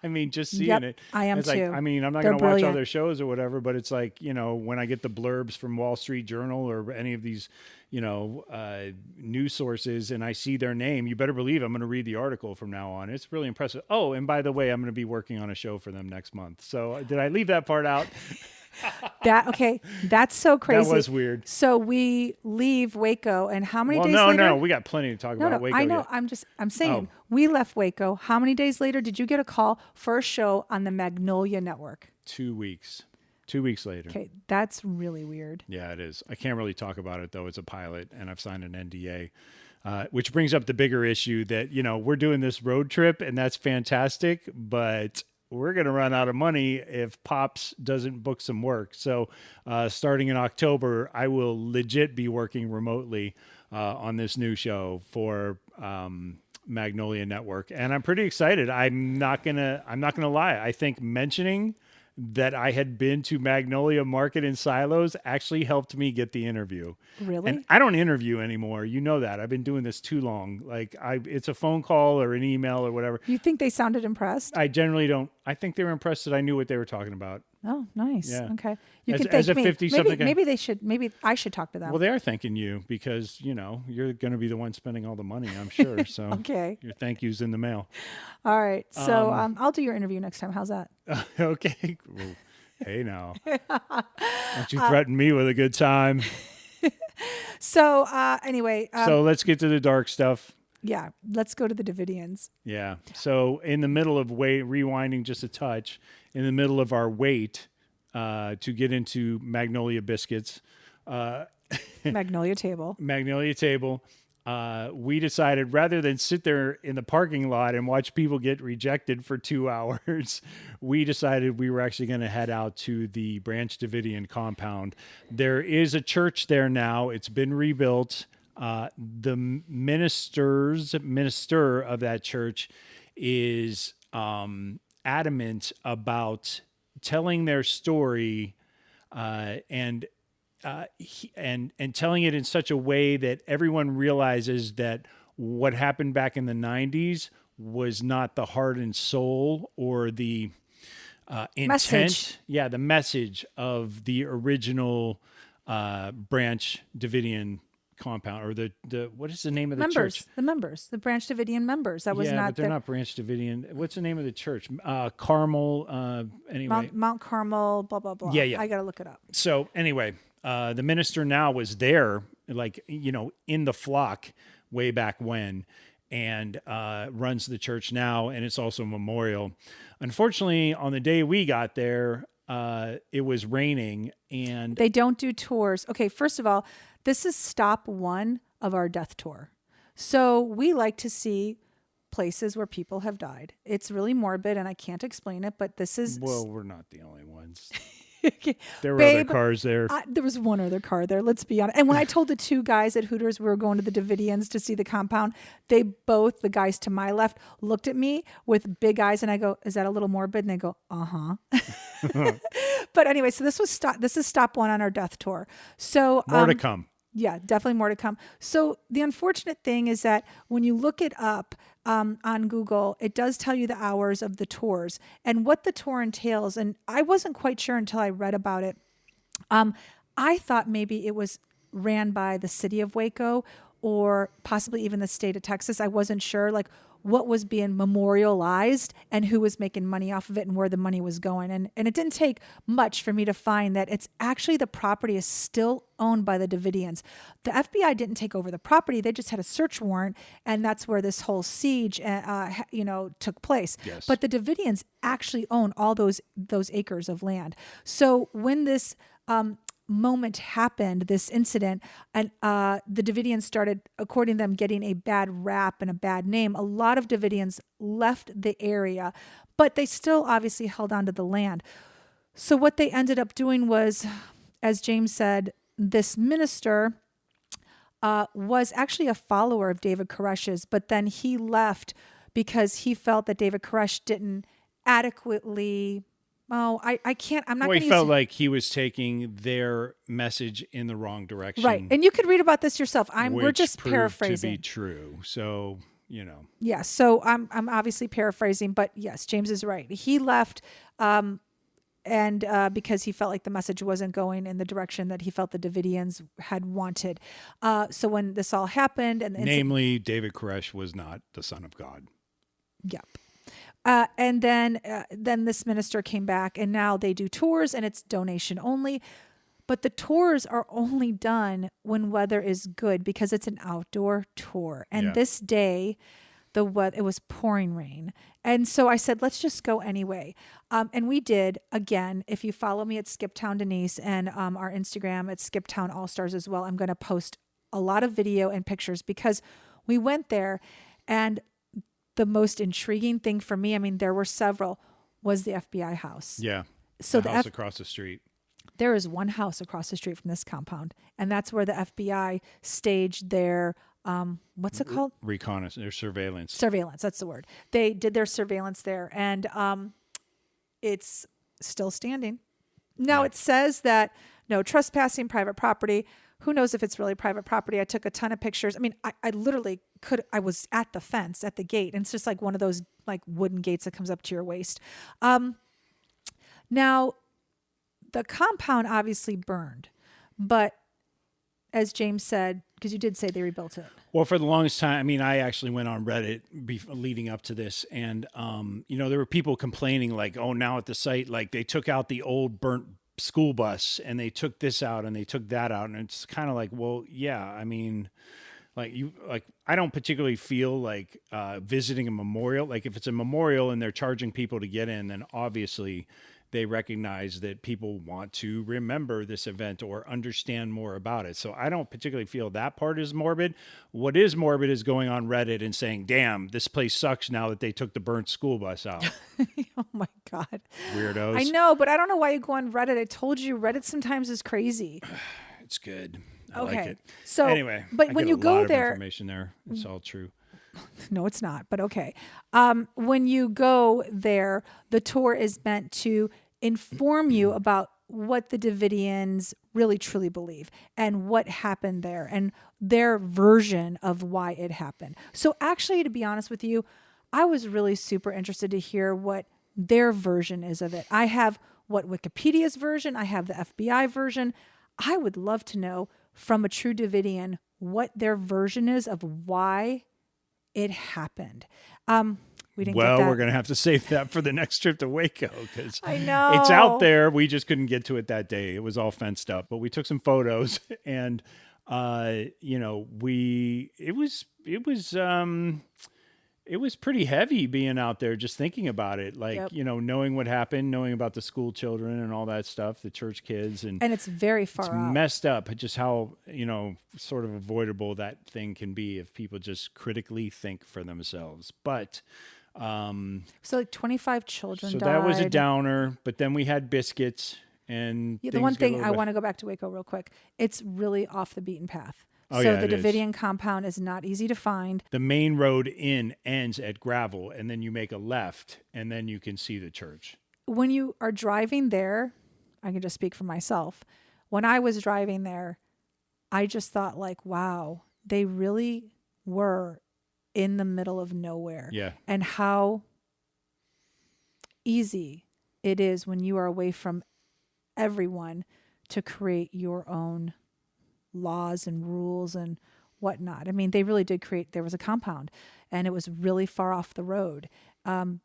I mean, just seeing it. I am too. I'm not going to watch all their shows or whatever, but it's like, when I get the blurbs from Wall Street Journal or any of these, news sources and I see their name, you better believe I'm going to read the article from now on. It's really impressive. Oh, and by the way, I'm going to be working on a show for them next month. So did I leave that part out? That's so crazy. That was weird. So we leave Waco, and how many days later? No, we got plenty to talk about Waco. I know. Yet. I'm saying we left Waco. How many days later did you get a call for a show on the Magnolia Network? 2 weeks. 2 weeks later. Okay, that's really weird. Yeah, it is. I can't really talk about it though. It's a pilot, and I've signed an NDA. Which brings up the bigger issue that we're doing this road trip, and that's fantastic, but we're going to run out of money if Pops doesn't book some work. So starting in October, I will legit be working remotely on this new show for Magnolia Network. And I'm pretty excited. I'm not gonna lie. I think mentioning that I had been to Magnolia Market in Silos actually helped me get the interview. Really? And I don't interview anymore. You know that. I've been doing this too long. Like it's a phone call or an email or whatever. You think they sounded impressed? I generally don't. I think they were impressed that I knew what they were talking about. Oh, nice. Yeah. Okay. You as, can as thank a me. 50-something Maybe I should talk to them. Well, they are thanking you because, you're going to be the one spending all the money, I'm sure. So okay. Your thank you's in the mail. All right. So I'll do your interview next time. How's that? Okay. Well, hey, now. Don't you threaten me with a good time. So anyway. So let's get to the dark stuff. Yeah. Let's go to the Davidians. Yeah. So in the middle of rewinding just a touch, in the middle of our wait to get into Magnolia biscuits. Magnolia Table. Magnolia Table. We decided rather than sit there in the parking lot and watch people get rejected for 2 hours, we decided we were actually going to head out to the Branch Davidian compound. There is a church there now. It's been rebuilt. The minister of that church is adamant about telling their story and telling it in such a way that everyone realizes that what happened back in the 90s was not the heart and soul or the intent. Message. Yeah, the message of the original Branch Davidian compound, or the what is the name of the church? The Branch Davidian members. That was yeah, not but they're not Branch Davidian. What's the name of the church? Carmel. Anyway, Mount Carmel. Blah blah blah. Yeah. I gotta look it up. So anyway, the minister now was there, like, in the flock way back when, and runs the church now, and it's also a memorial. Unfortunately, on the day we got there, it was raining, and They don't do tours. Okay, first of all, this is stop one of our death tour. So we like to see places where people have died. It's really morbid, and I can't explain it, but this is... well, we're not the only ones. Okay. There were Babe, other cars there. there was one other car there, let's be honest. And when I told the two guys at Hooters we were going to the Davidians to see the compound, they both, the guys to my left, looked at me with big eyes, and I go, is that a little morbid? And they go, uh-huh. But anyway, so this is stop one on our death tour. So More to come. yeah, definitely more to come. So the unfortunate thing is that when you look it up on Google, it does tell you the hours of the tours and what the tour entails. And I wasn't quite sure until I read about it. I thought maybe it was ran by the city of Waco or possibly even the state of Texas. I wasn't sure like what was being memorialized and who was making money off of it and where the money was going. And it didn't take much for me to find that it's actually the property is still owned by the Davidians. The FBI didn't take over the property. They just had a search warrant. And that's where this whole siege, took place. Yes. But the Davidians actually own all those acres of land. So when this, moment happened, this incident, and the Davidians started, according to them, getting a bad rap and a bad name. A lot of Davidians left the area, but they still obviously held on to the land. So what they ended up doing was, as James said, this minister was actually a follower of David Koresh's, but then he left because he felt that David Koresh didn't adequately... Oh, I can't. I'm not going to He felt like he was taking their message in the wrong direction. Right. And you could read about this yourself. We're just proved paraphrasing. to be true. So, Yeah. So I'm obviously paraphrasing, but yes, James is right. He left and because he felt like the message wasn't going in the direction that he felt the Davidians had wanted. So when this all happened, namely, David Koresh was not the Son of God. Yep. And then this minister came back, and now they do tours, and it's donation only. But the tours are only done when weather is good because it's an outdoor tour. And this day, it was pouring rain, and so I said, let's just go anyway. And we did. Again, if you follow me at Skiptown Denise and our Instagram at Skiptown All Stars as well, I'm going to post a lot of video and pictures because we went there, and the most intriguing thing for me, I mean, there were several, was the FBI house. Yeah. So the house across the street. There is one house across the street from this compound, and that's where the FBI staged their, what's it called? Reconnaissance, their surveillance. Surveillance, that's the word. They did their surveillance there, and it's still standing. Now, It says that no trespassing private property. Who knows if it's really private property? I took a ton of pictures. I mean, I literally I was at the fence, at the gate, and it's just like one of those like wooden gates that comes up to your waist. Now, the compound obviously burned, but as James said, because you did say they rebuilt it. Well, for the longest time, I mean, I actually went on Reddit leading up to this, and there were people complaining like, oh, now at the site, like they took out the old burnt school bus and they took this out and they took that out, and it's kind of like, well, yeah, I mean, I don't particularly feel like visiting a memorial. Like if it's a memorial and they're charging people to get in, then obviously they recognize that people want to remember this event or understand more about it. So I don't particularly feel that part is morbid. What is morbid is going on Reddit and saying, damn, this place sucks now that they took the burnt school bus out. Oh my God. Weirdos. I know, but I don't know why you go on Reddit. I told you Reddit sometimes is crazy. It's good. I like it. So anyway, but I when get you a go lot of there, information there. It's all true. no, it's not, but okay. When you go there, the tour is meant to inform you about what the Davidians really truly believe and what happened there and their version of why it happened. So actually, to be honest with you, I was really super interested to hear what their version is of it. I have what Wikipedia's version, I have the FBI version. I would love to know from a true Davidian what their version is of why it happened. We didn't get that. We're going to have to save that for the next trip to Waco because I know it's out there. We just couldn't get to it that day. It was all fenced up, but we took some photos and, it was pretty heavy being out there, just thinking about it, like, knowing what happened, knowing about the school children and all that stuff, the church kids. And it's very far it's out. messed up just how, sort of avoidable that thing can be if people just critically think for themselves. But, so like 25 children died. So that was a downer, but then we had biscuits and the one thing I want to go back to Waco real quick. It's really off the beaten path. Oh, so yeah, the Davidian compound is not easy to find. The main road in ends at gravel, and then you make a left, and then you can see the church. When you are driving there, I can just speak for myself. When I was driving there, I just thought like, wow, they really were in the middle of nowhere. Yeah. And how easy it is when you are away from everyone to create your own laws and rules and whatnot. I mean, they really did there was a compound and it was really far off the road. And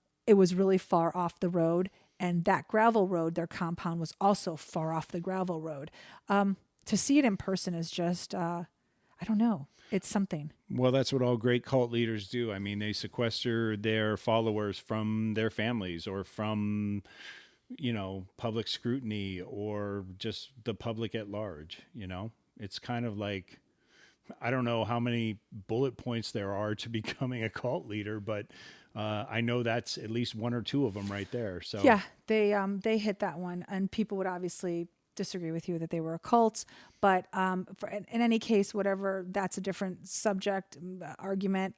that gravel road, their compound was also far off the gravel road. To see it in person is just, I don't know. It's something. Well, that's what all great cult leaders do. I mean, they sequester their followers from their families or from, public scrutiny or just the public at large, It's kind of like, I don't know how many bullet points there are to becoming a cult leader, but I know that's at least one or two of them right there. So yeah, they hit that one, and people would obviously disagree with you that they were occults, but in any case, whatever, that's a different subject argument.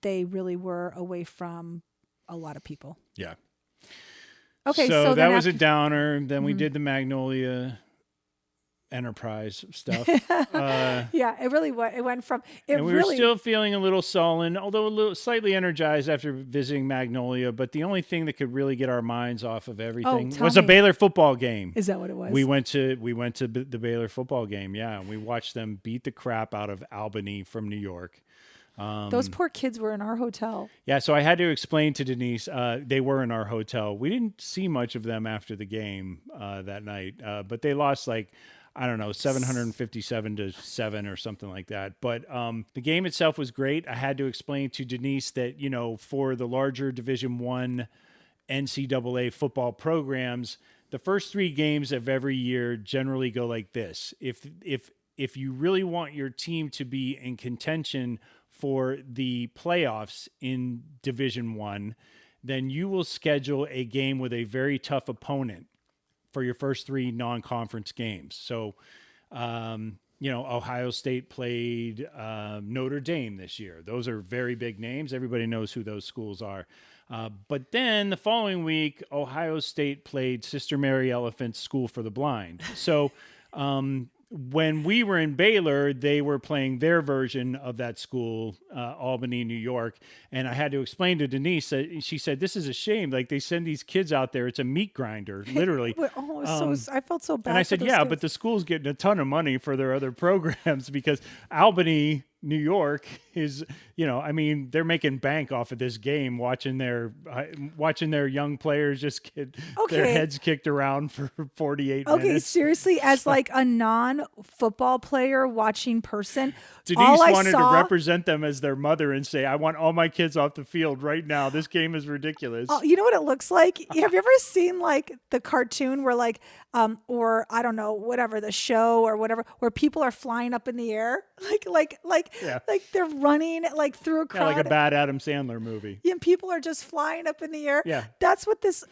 They really were away from a lot of people. Yeah. Okay, so that was a downer. Then we did the Magnolia Enterprise stuff. Yeah, it really was. It went from and we were still feeling a little sullen, although a little slightly energized after visiting Magnolia. But the only thing that could really get our minds off of everything was a Baylor football game. Is that what it was? We went to the Baylor football game. Yeah, and we watched them beat the crap out of Albany from New York. Those poor kids were in our hotel. Yeah, so I had to explain to Denise, they were in our hotel. We didn't see much of them after the game that night, but they lost 757-7 or something like that. But the game itself was great. I had to explain to Denise that, for the larger Division I NCAA football programs, the first 3 games of every year generally go like this. If you really want your team to be in contention for the playoffs in Division I, then you will schedule a game with a very tough opponent for your first 3 non-conference games. So, Ohio State played Notre Dame this year. Those are very big names. Everybody knows who those schools are. But then the following week, Ohio State played Sister Mary Elephant's School for the Blind. So, when we were in Baylor, they were playing their version of that school, Albany, New York. And I had to explain to Denise that she said, this is a shame. Like, they send these kids out there. It's a meat grinder, literally. I felt so bad. And I said, yeah, but the school's getting a ton of money for their other programs because Albany, New York is, they're making bank off of this game, watching their young players just get their heads kicked around for 48 minutes. Okay, seriously, as like a non-football player watching person, Denise wanted to represent them as their mother and say, I want all my kids off the field right now. This game is ridiculous. You know what it looks like? Have you ever seen like the cartoon where or I don't know, whatever, the show or whatever, where people are flying up in the air? Like they're running like through a crowd. Yeah, like a bad Adam Sandler movie. Yeah, and people are just flying up in the air. Yeah. That's what this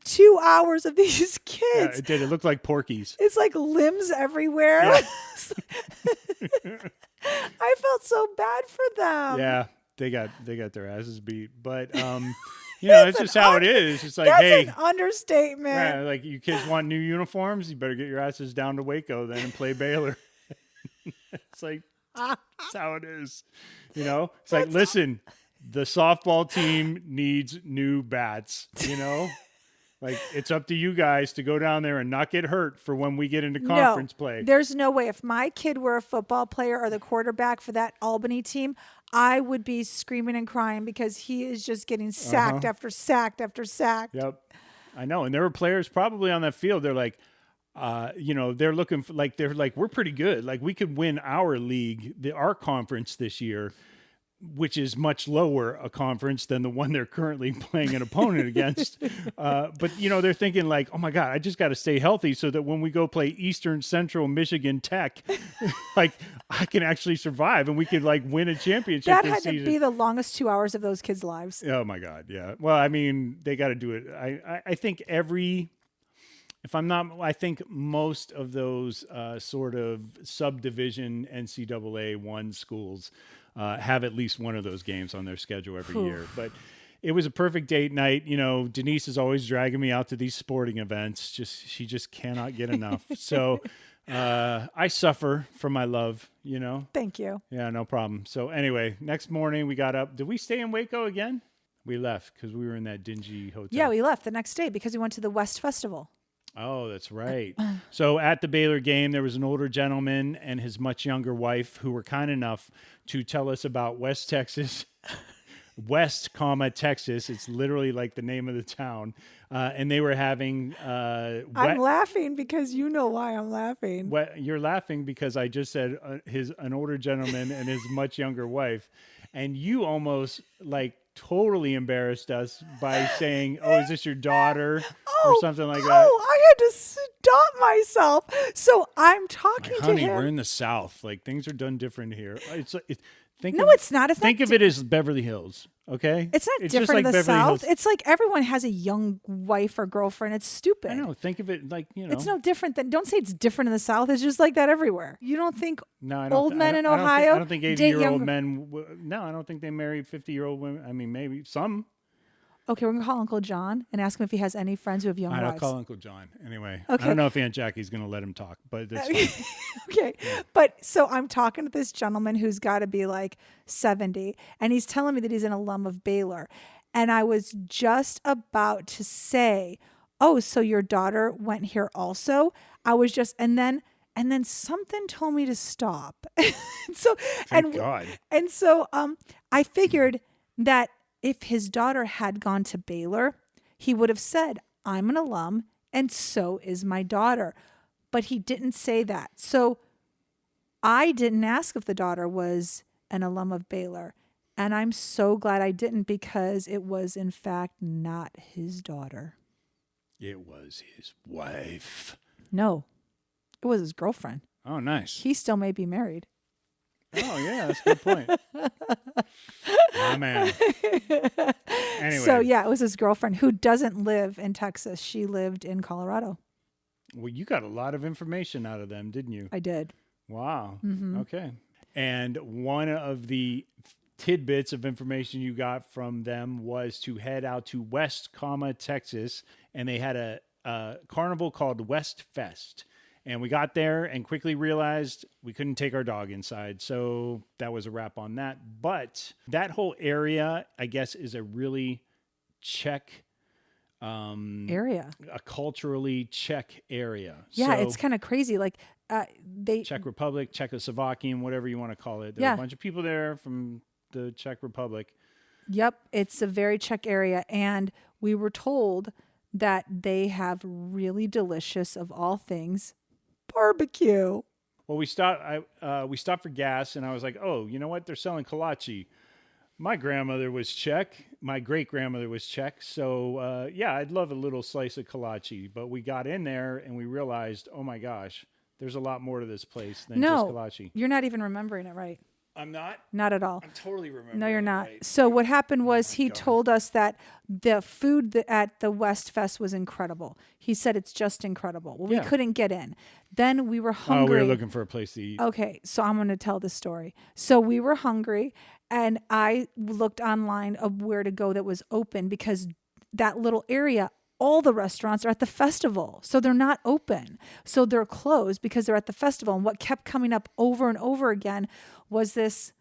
2 hours of these Yeah, kids. it did. It looked like Porky's. It's like limbs everywhere. Yeah. I felt so bad for them. Yeah, they got their asses beat. But it's just how it is. It's like, That's hey, an understatement. yeah, like you kids want new uniforms, you better get your asses down to Waco then and play Baylor. It's like that's how it is. It's like, listen, the softball team needs new bats, Like, it's up to you guys to go down there and not get hurt for when we get into conference play. There's no way. If my kid were a football player or the quarterback for that Albany team, I would be screaming and crying because he is just getting sacked after sacked after sacked. Yep. I know. And there were players probably on that field. They're like, they're looking for, like, we're pretty good. Like, we could win our league, our conference this year, which is much lower a conference than the one they're currently playing an opponent against. But, they're thinking like, oh my God, I just got to stay healthy so that when we go play Eastern Central Michigan Tech, like I can actually survive and we could like win a championship That this had season. to be the longest 2 hours of those kids' lives. Oh my God. Yeah. Well, I mean, they got to do it. I think I think most of those sort of subdivision NCAA 1 schools have at least one of those games on their schedule every year. But it was a perfect date night. Denise is always dragging me out to these sporting events. She just cannot get enough. So I suffer for my love, Thank you. Yeah, no problem. So anyway, next morning we got up. Did we stay in Waco again? We left because we were in that dingy hotel. Yeah, we left the next day because we went to the West Festival. Oh, that's right. So at the Baylor game, there was an older gentleman and his much younger wife who were kind enough to tell us about West Texas, Texas. It's literally like the name of the town. And they were having... I'm laughing because you know why I'm laughing. You're laughing because I just said an older gentleman and his much younger wife. And you almost like totally embarrassed us by saying, oh, is this your daughter? Or something like that. Oh, I had to stop myself. So I'm talking to honey, him. we're in the South. Like, things are done different here. It's not. Think of it as Beverly Hills, okay? It's not just different like in the Beverly South. Hills. It's like everyone has a young wife or girlfriend. It's stupid. I know. Think of it like, It's no different than. Don't say it's different in the South. It's just like that everywhere. You don't think old men in Ohio I don't think 80-year-old men. No, I don't think they marry 50-year-old women. I mean, maybe some. Okay, we're going to call Uncle John and ask him if he has any friends who have young All right, wives. I'll call Uncle John. Anyway, Okay. I don't know if Aunt Jackie's going to let him talk, but that's fine. Okay. Yeah. But so I'm talking to this gentleman who's got to be like 70, and he's telling me that he's an alum of Baylor. And I was just about to say, oh, so your daughter went here also? I was just, and then something told me to stop. Thank God. And so I figured that if his daughter had gone to Baylor, he would have said, I'm an alum and so is my daughter. But he didn't say that. So I didn't ask if the daughter was an alum of Baylor. And I'm so glad I didn't because it was, in fact, not his daughter. It was his wife. No, it was his girlfriend. Oh, nice. He still may be married. Oh, yeah, that's a good point. Oh, man. Anyway. So, yeah, it was his girlfriend who doesn't live in Texas. She lived in Colorado. Well, you got a lot of information out of them, didn't you? I did. Wow. Mm-hmm. Okay. And one of the tidbits of information you got from them was to head out to West, Texas, and they had a carnival called West Fest. And we got there and quickly realized we couldn't take our dog inside. So that was a wrap on that. But that whole area, I guess, is a really Czech area. A culturally Czech area. Yeah, so, it's kind of crazy. Like Czech Republic, Czechoslovakian, whatever you want to call it. There are a bunch of people there from the Czech Republic. Yep, it's a very Czech area. And we were told that they have really delicious, of all things, barbecue. Well, we stopped for gas, and I was like, "Oh, you know what? They're selling kolache." My grandmother was Czech. My great grandmother was Czech. So yeah, I'd love a little slice of kolache. But we got in there and we realized, oh my gosh, there's a lot more to this place than just kolache. You're not even remembering it right. I'm not. Not at all. I'm totally remembering. No, you're not. Right. So what happened was he God. told us that the food at the West Fest was incredible. He said it's just incredible. Well, Yeah. we couldn't get in. Then we were Oh, hungry. we were looking for a place to eat. Okay, so I'm going to tell the story. So we were hungry, and I looked online of where to go that was open because that little area, all the restaurants are at the festival. So they're not open. So they're closed because they're at the festival. And what kept coming up over and over again was this,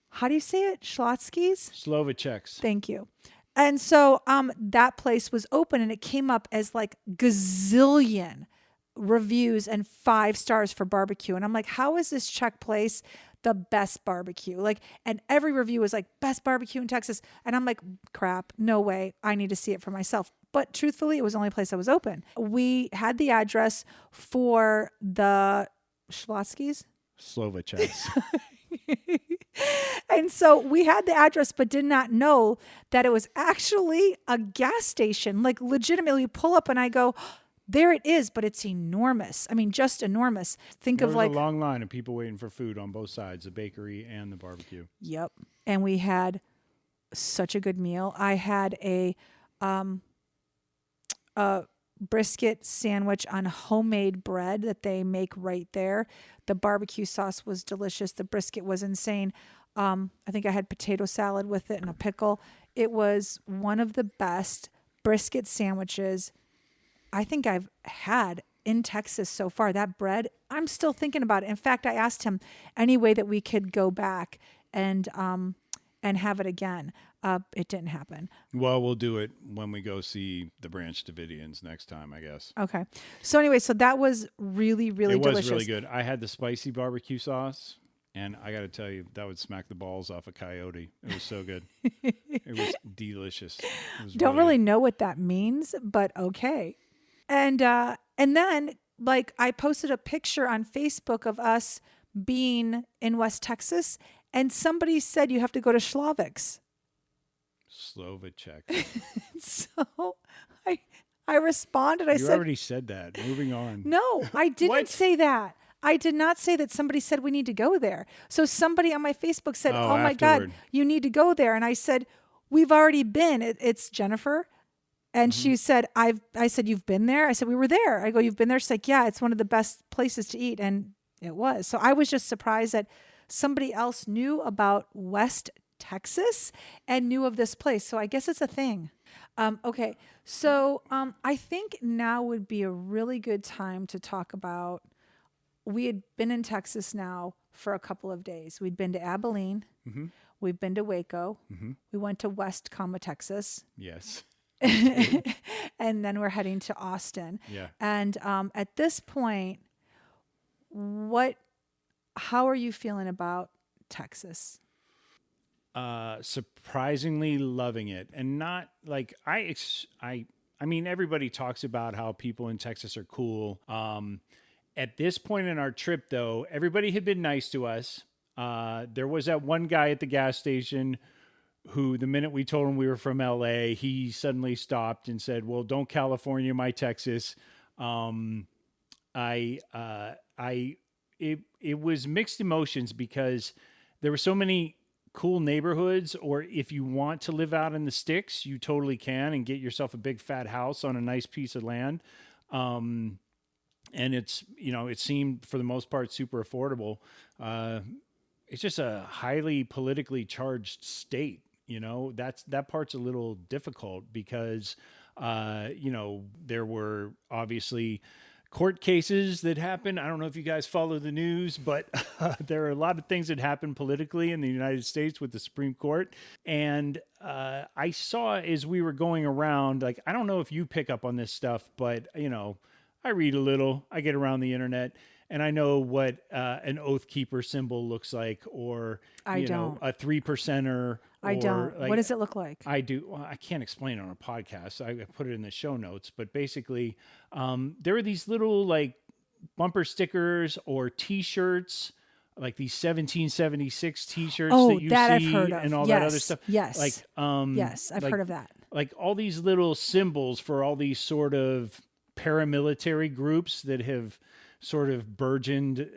how do you say it? Schlotsky's? Slovaceks. Thank you. And so that place was open and it came up as like gazillion reviews and 5 stars for barbecue. And I'm like, how is this Czech place the best barbecue? Like, and every review was like best barbecue in Texas. And I'm like, crap, no way. I need to see it for myself. But truthfully, it was the only place that was open. We had the address for the Schlotsky's. Slovaceks. And so we had the address, but did not know that it was actually a gas station. Like legitimately pull up and I go, there it is, but it's enormous. I mean, just enormous. Think There of was like a long line of people waiting for food on both sides, the bakery and the barbecue. Yep. And we had such a good meal. I had a brisket sandwich on homemade bread that they make right there. The barbecue sauce was delicious. The brisket was insane. I think I had potato salad with it and a pickle. It was one of the best brisket sandwiches I think I've had in Texas so far. That bread, I'm still thinking about it. In fact, I asked him any way that we could go back and have it again. It didn't happen. Well, we'll do it when we go see the Branch Davidians next time, I guess. Okay. So anyway, so that was really, really delicious. It was really good. I had the spicy barbecue sauce, and I got to tell you, that would smack the balls off a coyote. It was so good. It was delicious. It was Don't really good. know what that means, but okay. And then like I posted a picture on Facebook of us being in West Texas, and somebody said you have to go to Slavik's. Slovaceks. So I responded. I You said, already said that. Moving on. no, I didn't What? say that. I did not say that. Somebody said we need to go there. So somebody on my Facebook said, Oh, oh my God, afterward. you need to go there. And I said, we've already been. It's Jennifer. And she said, I said, you've been there? I said, we were there. I go, you've been there? She's like, yeah, it's one of the best places to eat. And it was. So I was just surprised that somebody else knew about West Texas and knew of this place. So I guess it's a thing. Okay. So I think now would be a really good time to talk about, we had been in Texas now for a couple of days. We'd been to Abilene. Mm-hmm. We've been to Waco. Mm-hmm. We went to West, Texas. Yes. And then we're heading to Austin. Yeah. And at this point, how are you feeling about Texas? Surprisingly loving it, and not like I mean, everybody talks about how people in Texas are cool. At this point in our trip, though, everybody had been nice to us. There was that one guy at the gas station who, the minute we told him we were from LA, he suddenly stopped and said, "Well, don't California my Texas." It was mixed emotions because there were so many cool neighborhoods, or if you want to live out in the sticks, you totally can and get yourself a big fat house on a nice piece of land. And it's, it seemed for the most part super affordable. It's just a highly politically charged state. That part's a little difficult because, there were obviously court cases that happened. I don't know if you guys follow the news, but there are a lot of things that happen politically in the United States with the Supreme Court. And I saw as we were going around, like, I don't know if you pick up on this stuff, but, I read a little, I get around the internet, and I know what an Oath Keeper symbol looks like, or, I don't. a 3%er. I don't. Like, what does it look like? I do. Well, I can't explain it on a podcast. I put it in the show notes, but basically, there are these little like bumper stickers or T-shirts, like these 1776 T-shirts that you that see I've heard of. and all Yes. that other stuff. Yes. Like, Yes, I've like- heard of that. Like all these little symbols for all these sort of paramilitary groups that have sort of burgeoned,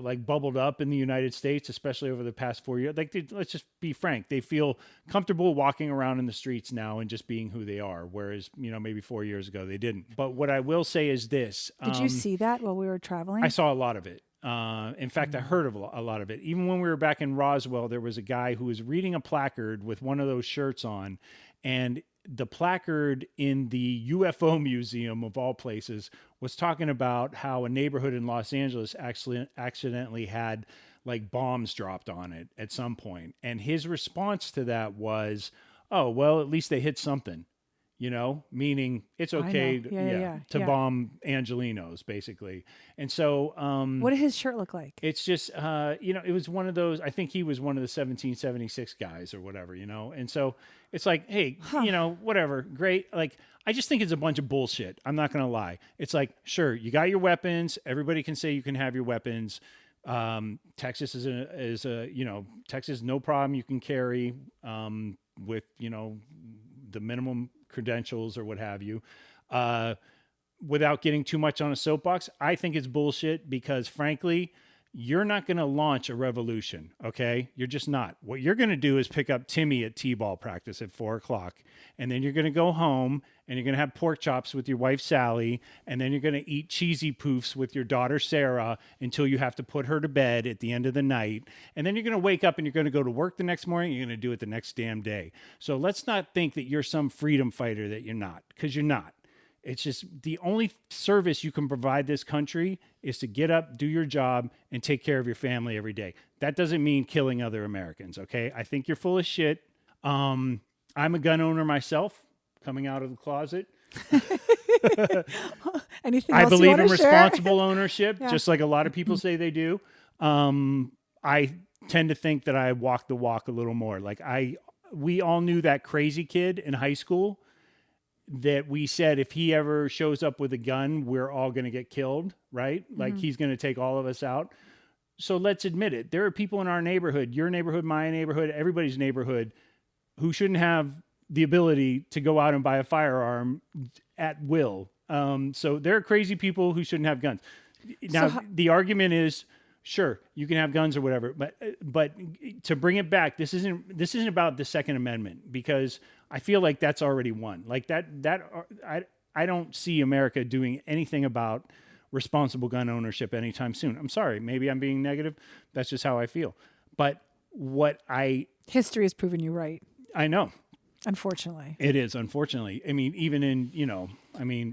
like bubbled up in the United States, especially over the past 4 years. Like, let's just be frank. They feel comfortable walking around in the streets now and just being who they are. Whereas, maybe 4 years ago they didn't. But what I will say is this. Did you see that while we were traveling? I saw a lot of it. In fact, I heard of a lot of it. Even when we were back in Roswell, there was a guy who was reading a placard with one of those shirts on, and the placard in the UFO Museum, of all places, was talking about how a neighborhood in Los Angeles actually accidentally had like bombs dropped on it at some point. And his response to that was, oh, well, at least they hit something, meaning it's okay to bomb Angelinos, basically. And so, what did his shirt look like? It's just, it was one of those, I think he was one of the 1776 guys or whatever, and so it's like, hey, whatever, great. Like, I just think it's a bunch of bullshit. I'm not going to lie. It's like, sure, you got your weapons. Everybody can say you can have your weapons. Texas Texas, no problem. You can carry, with, the minimum credentials or what have you, without getting too much on a soapbox. I think it's bullshit because, frankly, you're not going to launch a revolution, okay? You're just not. What you're going to do is pick up Timmy at T-ball practice at 4:00, and then you're going to go home, and you're going to have pork chops with your wife, Sally, and then you're going to eat cheesy poofs with your daughter, Sarah, until you have to put her to bed at the end of the night, and then you're going to wake up and you're going to go to work the next morning, you're going to do it the next damn day. So let's not think that you're some freedom fighter that you're not, because you're not. It's just the only service you can provide this country is to get up, do your job, and take care of your family every day. That doesn't mean killing other Americans, okay? I think you're full of shit. I'm a gun owner myself, coming out of the closet. Anything I else believe you want in to share? responsible ownership, just like a lot of people say they do. I tend to think that I walk the walk a little more. Like we all knew that crazy kid in high school that we said, if he ever shows up with a gun, we're all going to get killed, right? Like he's going to take all of us out. So let's admit it. There are people in our neighborhood, your neighborhood, my neighborhood, everybody's neighborhood, who shouldn't have the ability to go out and buy a firearm at will. So there are crazy people who shouldn't have guns. Now, the argument is, sure, you can have guns or whatever, but to bring it back, this isn't about the Second Amendment, because I feel like that's already won. Like I don't see America doing anything about responsible gun ownership anytime soon. I'm sorry, maybe I'm being negative. That's just how I feel. But history has proven you right. I know. Unfortunately. It is, unfortunately. I mean, even in,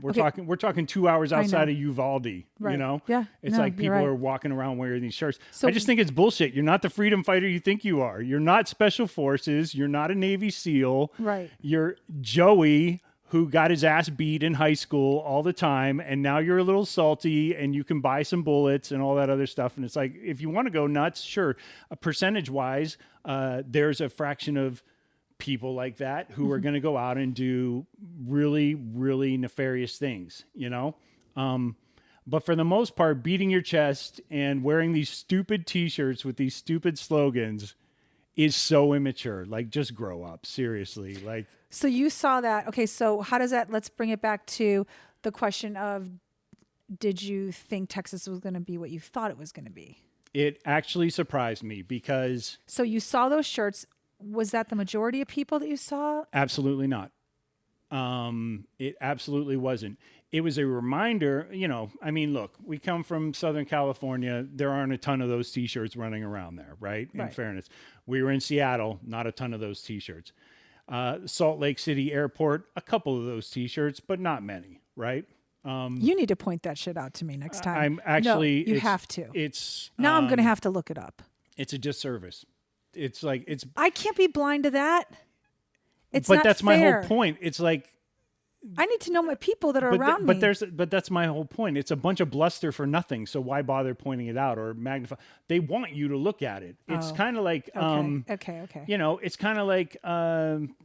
we're talking 2 hours outside of Uvalde, right. Yeah. It's like people are walking around wearing these shirts. So, I just think it's bullshit. You're not the freedom fighter you think you are. You're not special forces. You're not a Navy SEAL. Right. You're Joey, who got his ass beat in high school all the time, and now you're a little salty and you can buy some bullets and all that other stuff. And it's like, if you want to go nuts, sure. Percentage-wise, there's a fraction of people like that who are going to go out and do really, really nefarious things, But for the most part, beating your chest and wearing these stupid T-shirts with these stupid slogans is so immature. Like, just grow up, seriously. Like, so you saw that. Okay, so how does that? Let's bring it back to the question of: did you think Texas was going to be what you thought it was going to be? It actually surprised me because. So you saw those shirts. Was that the majority of people that you saw? Absolutely not. It absolutely wasn't. It was a reminder, look, we come from Southern California. There aren't a ton of those T-shirts running around there, right? In fairness. We were in Seattle, not a ton of those T-shirts. Salt Lake City Airport, a couple of those T-shirts, but not many, right? You need to point that shit out to me next time. I'm actually... No, you have to. It's... Now I'm going to have to look it up. It's a disservice. It's like it's. I can't be blind to that. It's but not that's fair. my whole point. It's like I need to know my people that are around me. But that's my whole point. It's a bunch of bluster for nothing. So why bother pointing it out or magnify? They want you to look at it. It's kind of like okay. It's kind of like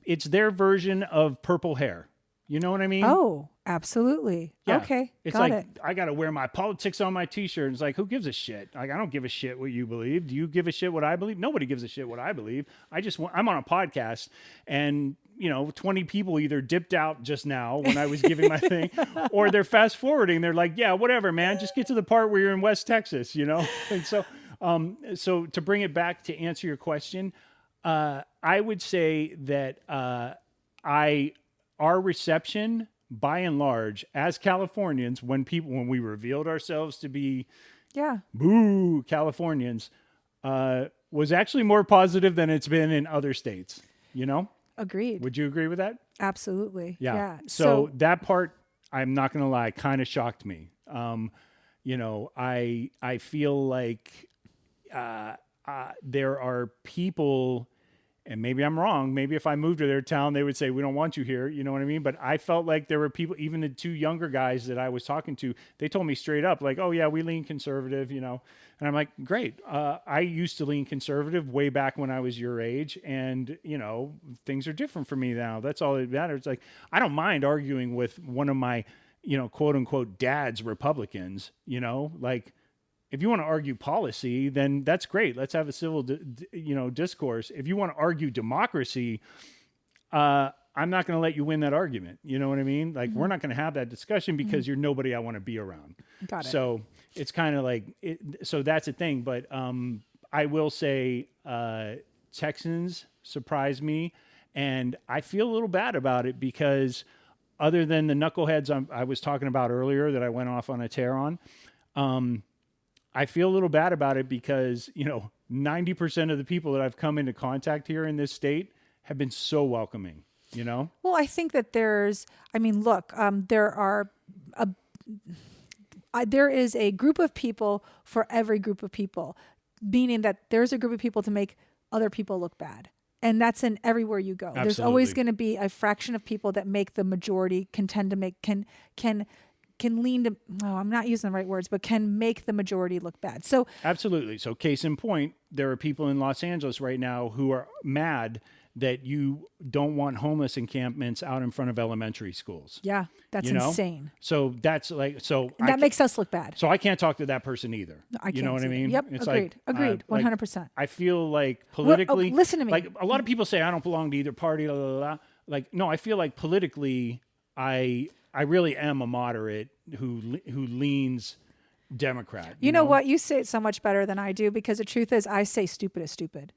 it's their version of purple hair. You know what I mean? Oh, absolutely. Yeah. Okay. It's I got to wear my politics on my T-shirt. It's like, who gives a shit? Like, I don't give a shit what you believe. Do you give a shit what I believe? Nobody gives a shit what I believe. I'm on a podcast, and 20 people either dipped out just now when I was giving my thing, or they're fast forwarding. They're like, yeah, whatever, man, just get to the part where you're in West Texas, And so to bring it back to answer your question, I would say that our reception, by and large, as Californians, when we revealed ourselves to be boo Californians, was actually more positive than it's been in other states. Agreed. Would you agree with that? Absolutely. Yeah. So that part, I'm not going to lie, kind of shocked me. I feel like there are people, and maybe I'm wrong. Maybe if I moved to their town, they would say, we don't want you here. You know what I mean? But I felt like there were people, even the two younger guys that I was talking to, they told me straight up, like, oh yeah, we lean conservative, And I'm like, great. I used to lean conservative way back when I was your age. And, things are different for me now. That's all that matters. Like, I don't mind arguing with one of my, quote unquote dad's Republicans, like, if you want to argue policy, then that's great. Let's have a civil, discourse. If you want to argue democracy, I'm not going to let you win that argument. You know what I mean? Like, we're not going to have that discussion because you're nobody I want to be around. Got it. So it's kind of like, so that's a thing. But I will say Texans surprised me, and I feel a little bad about it because other than the knuckleheads I was talking about earlier that I went off on a tear on, I feel a little bad about it because, 90% of the people that I've come into contact here in this state have been so welcoming, Well, I think that there is a group of people for every group of people, meaning that there's a group of people to make other people look bad. And that's in everywhere you go. Absolutely. There's always going to be a fraction of people that make the majority, can lean to, I'm not using the right words, but can make the majority look bad. So absolutely. So case in point, there are people in Los Angeles right now who are mad that you don't want homeless encampments out in front of elementary schools. Yeah, that's insane. So that's like, that makes us look bad. So I can't talk to that person either. No, I can't. You know what I mean? Yep, it's agreed. 100%. I feel like politically, listen to me. Like a lot of people say I don't belong to either party, blah, blah, blah. Like, no, I feel like politically, I really am a moderate who leans Democrat. You know what? You say it so much better than I do, because the truth is I say stupid is stupid.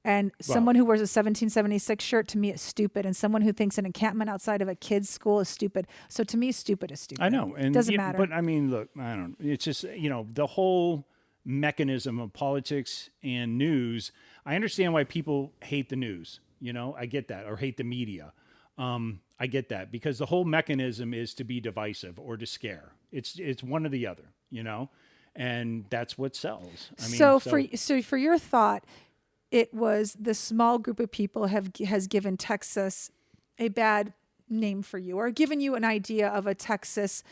And someone who wears a 1776 shirt, to me, is stupid. And someone who thinks an encampment outside of a kid's school is stupid. So to me, stupid is stupid. I know. And it doesn't matter. But I mean, look, I don't, it's just, the whole mechanism of politics and news. I understand why people hate the news, I get that, or hate the media. I get that, because the whole mechanism is to be divisive or to scare. It's one or the other, and that's what sells. I mean, so for your thought, it was the small group of people has given Texas a bad name for you, or given you an idea of a Texan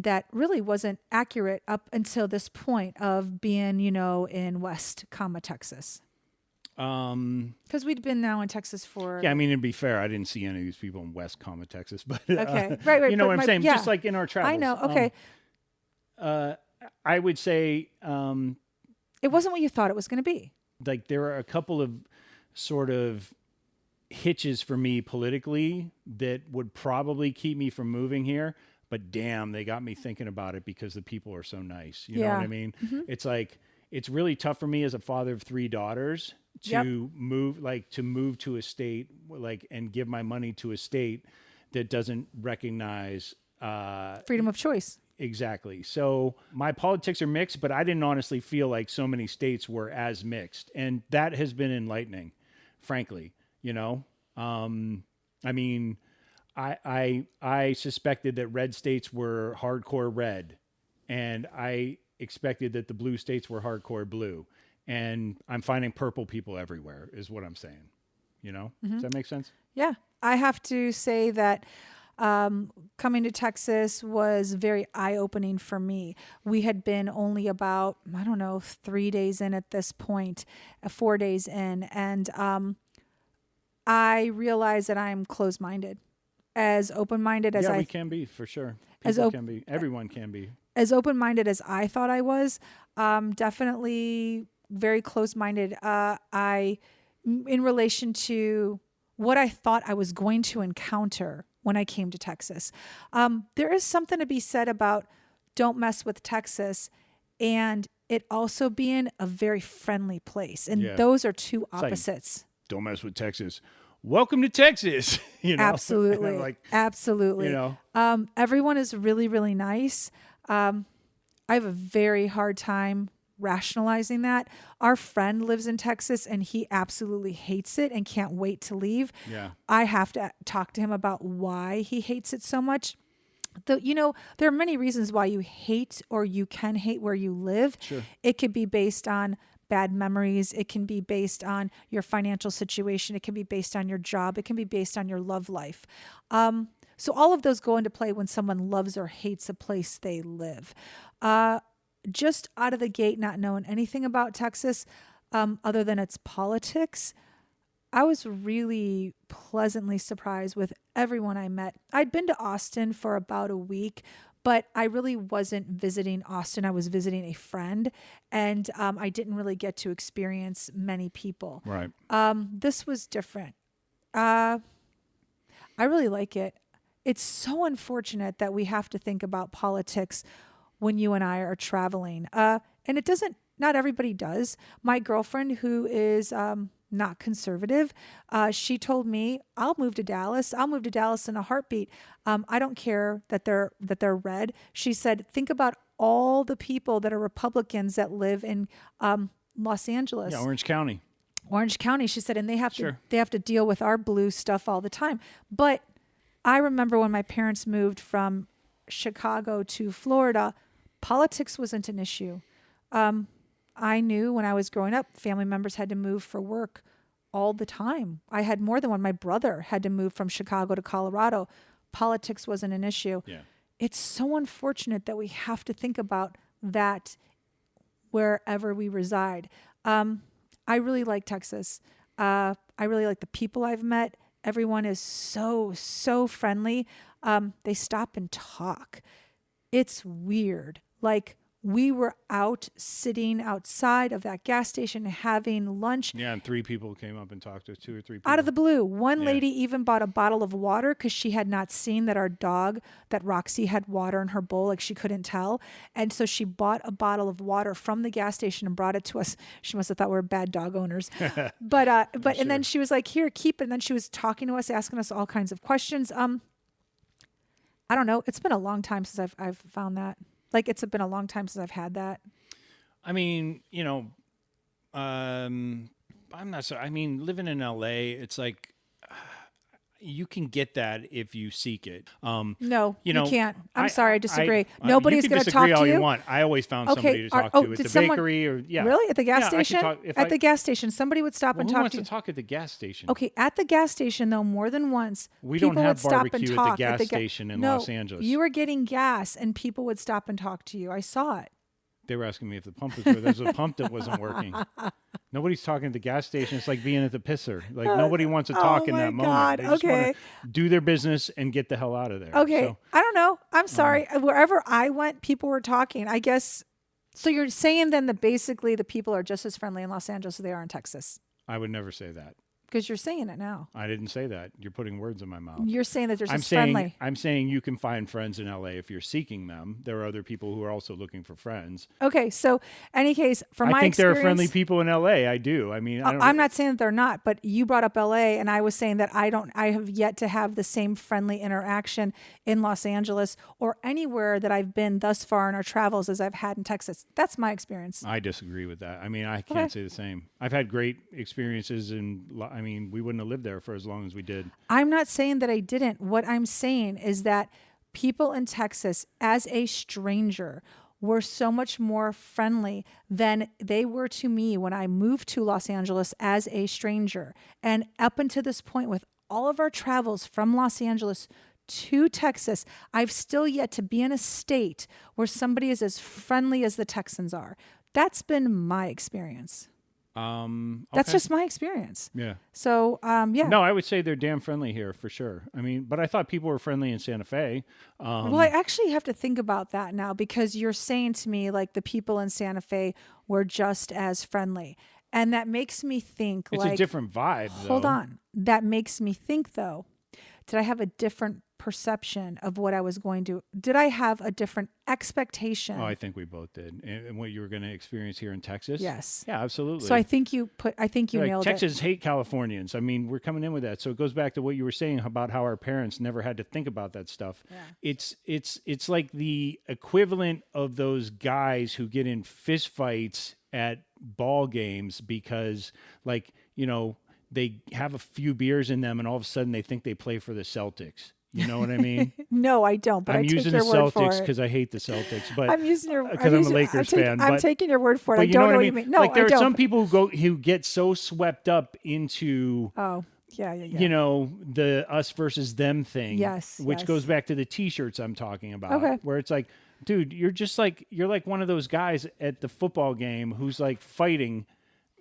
that really wasn't accurate up until this point of being, in West, Texas. Because we'd been now in Texas for... Yeah, I mean, to be fair, I didn't see any of these people in West, Texas, but... Okay, right. You know what I'm saying? Yeah. Just like in our travels. I know, okay. I would say... it wasn't what you thought it was going to be. Like, there are a couple of sort of hitches for me politically that would probably keep me from moving here, but damn, they got me thinking about it because the people are so nice. You know what I mean? Mm-hmm. It's like, it's really tough for me as a father of 3 daughters to move to a state, and give my money to a state that doesn't recognize freedom of choice. Exactly. So my politics are mixed, but I didn't honestly feel like so many states were as mixed, and that has been enlightening, frankly. I mean, I suspected that red states were hardcore red, and I expected that the blue states were hardcore blue, and I'm finding purple people everywhere is what I'm saying. Mm-hmm. Does that make sense? Yeah. I have to say that coming to Texas was very eye-opening for me. We had been only about, 3 days in at this point, 4 days in, and I realized that I'm closed-minded, as open-minded as we can be, for sure. People can be. Everyone can be. As open-minded as I thought I was, definitely very closed-minded. In relation to what I thought I was going to encounter when I came to Texas. There is something to be said about don't mess with Texas and it also being a very friendly place. And those are two opposites. Don't mess with Texas. Welcome to Texas. Absolutely. Absolutely. Everyone is really, really nice. I have a very hard time rationalizing that. Our friend lives in Texas and he absolutely hates it and can't wait to leave. Yeah. I have to talk to him about why he hates it so much. There are many reasons why you hate or you can hate where you live. Sure. It could be based on bad memories. It can be based on your financial situation. It can be based on your job. It can be based on your love life. So all of those go into play when someone loves or hates a place they live. Just out of the gate, not knowing anything about Texas other than its politics, I was really pleasantly surprised with everyone I met. I'd been to Austin for about a week, but I really wasn't visiting Austin. I was visiting a friend, and I didn't really get to experience many people. Right. This was different. I really like it. It's so unfortunate that we have to think about politics when you and I are traveling. And not everybody does. My girlfriend, who is not conservative, she told me, I'll move to Dallas. I'll move to Dallas in a heartbeat. I don't care that they're red. She said, think about all the people that are Republicans that live in Los Angeles. Yeah, Orange County. She said, and they have to deal with our blue stuff all the time. But I remember when my parents moved from Chicago to Florida, politics wasn't an issue. I knew when I was growing up, family members had to move for work all the time. I had more than one. My brother had to move from Chicago to Colorado. Politics wasn't an issue. Yeah. It's so unfortunate that we have to think about that wherever we reside. I really like Texas. I really like the people I've met. Everyone is so, so friendly. They stop and talk. It's weird. Like, we were out sitting outside of that gas station having lunch. Yeah, and 3 people came up and talked to us, 2 or 3 people. Out of the blue. One lady even bought a bottle of water because she had not seen that our dog, that Roxy, had water in her bowl, like she couldn't tell. And so she bought a bottle of water from the gas station and brought it to us. She must have thought we were bad dog owners. But and then she was like, here, keep it. And then she was talking to us, asking us all kinds of questions. I don't know. It's been a long time since I've found that. Like, it's been a long time since I've had that. I mean, I'm not so. I mean, living in LA, it's like you can get that if you seek it. No, you can't. I'm sorry, I disagree. Nobody's going to talk to you. all you want. I always found somebody to talk to at the bakery or Really, at the gas station? The gas station, somebody would stop and who talk wants to you. to talk at the gas station? Okay, at the gas station though, more than once, We people don't have would stop and barbecue talk at the gas station in Los Angeles. You were getting gas, and people would stop and talk to you. I saw it. They were asking me if the pump was working. There's a pump that wasn't working. Nobody's talking at the gas station. It's like being at the pisser. Like, nobody wants to talk in that moment. They just want to do their business and get the hell out of there. Okay. So, I don't know. I'm sorry. Wherever I went, people were talking. I guess. So you're saying then that basically the people are just as friendly in Los Angeles as they are in Texas? I would never say that. Because you're saying it now. I didn't say that. You're putting words in my mouth. You're saying that they're just friendly. I'm saying you can find friends in LA if you're seeking them. There are other people who are also looking for friends. Okay, so any case, from my I think experience, there are friendly people in LA. I do. I mean, I'm not saying that they're not, but you brought up LA, and I was saying that I have yet to have the same friendly interaction in Los Angeles or anywhere that I've been thus far in our travels as I've had in Texas. That's my experience. I disagree with that. I mean, I can't say the same. I've had great experiences, and I mean, we wouldn't have lived there for as long as we did. I'm not saying that I didn't. What I'm saying is that people in Texas, as a stranger, were so much more friendly than they were to me when I moved to Los Angeles as a stranger. And up until this point, with all of our travels from Los Angeles to Texas, I've still yet to be in a state where somebody is as friendly as the Texans are. That's been my experience. Okay. That's just my experience. Yeah. So, yeah. No, I would say they're damn friendly here for sure. I mean, but I thought people were friendly in Santa Fe. Well, I actually have to think about that now because you're saying to me like the people in Santa Fe were just as friendly. And that makes me think It's like, a different vibe, though. hold on. That makes me think though, did I have a different perception of what I was going to, did I have a different expectation? Oh, I think we both did. And what you were going to experience here in Texas? Yes. Yeah, absolutely. So I think you Like, nailed Texans it. hate Californians. I mean, we're coming in with that. So it goes back to what you were saying about how our parents never had to think about that stuff. Yeah. It's like the equivalent of those guys who get in fist fights at ball games because, like, they have a few beers in them and all of a sudden they think they play for the Celtics. You know what I mean? No, I don't. But I'm I take using the your word for Celtics it. because I hate the Celtics, but I'm using your because I'm a Lakers fan. I'm but, taking your word for it. but I you don't know know what what I mean? you mean. No, like there I are don't. some people who get so swept up into Oh, yeah. the us versus them thing. Yes, which yes. goes back to the T-shirts I'm talking about. Okay. Where it's like, dude, you're like one of those guys at the football game who's like fighting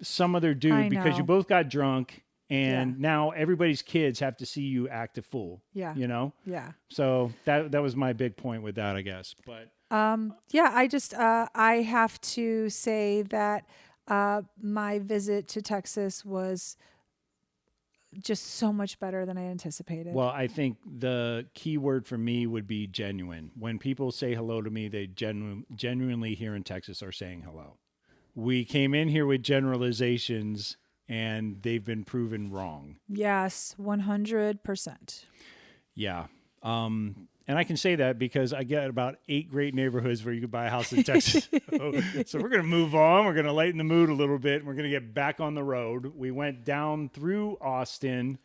some other I dude because you know. both got drunk. And Yeah. now everybody's kids have to see you act a fool. Yeah. Yeah. So that was my big point with that, I guess. But Yeah, I just I have to say that my visit to Texas was just so much better than I anticipated. well, I think the key word for me would be genuine. When people say hello to me, they genuinely here in Texas are saying hello. We came in here with generalizations, and they've been proven wrong. Yes, 100%. Yeah. And I can say that because I get about 8 great neighborhoods where you could buy a house in Texas. So we're going to move on. We're going to lighten the mood a little bit. And we're going to get back on the road. We went down through Austin.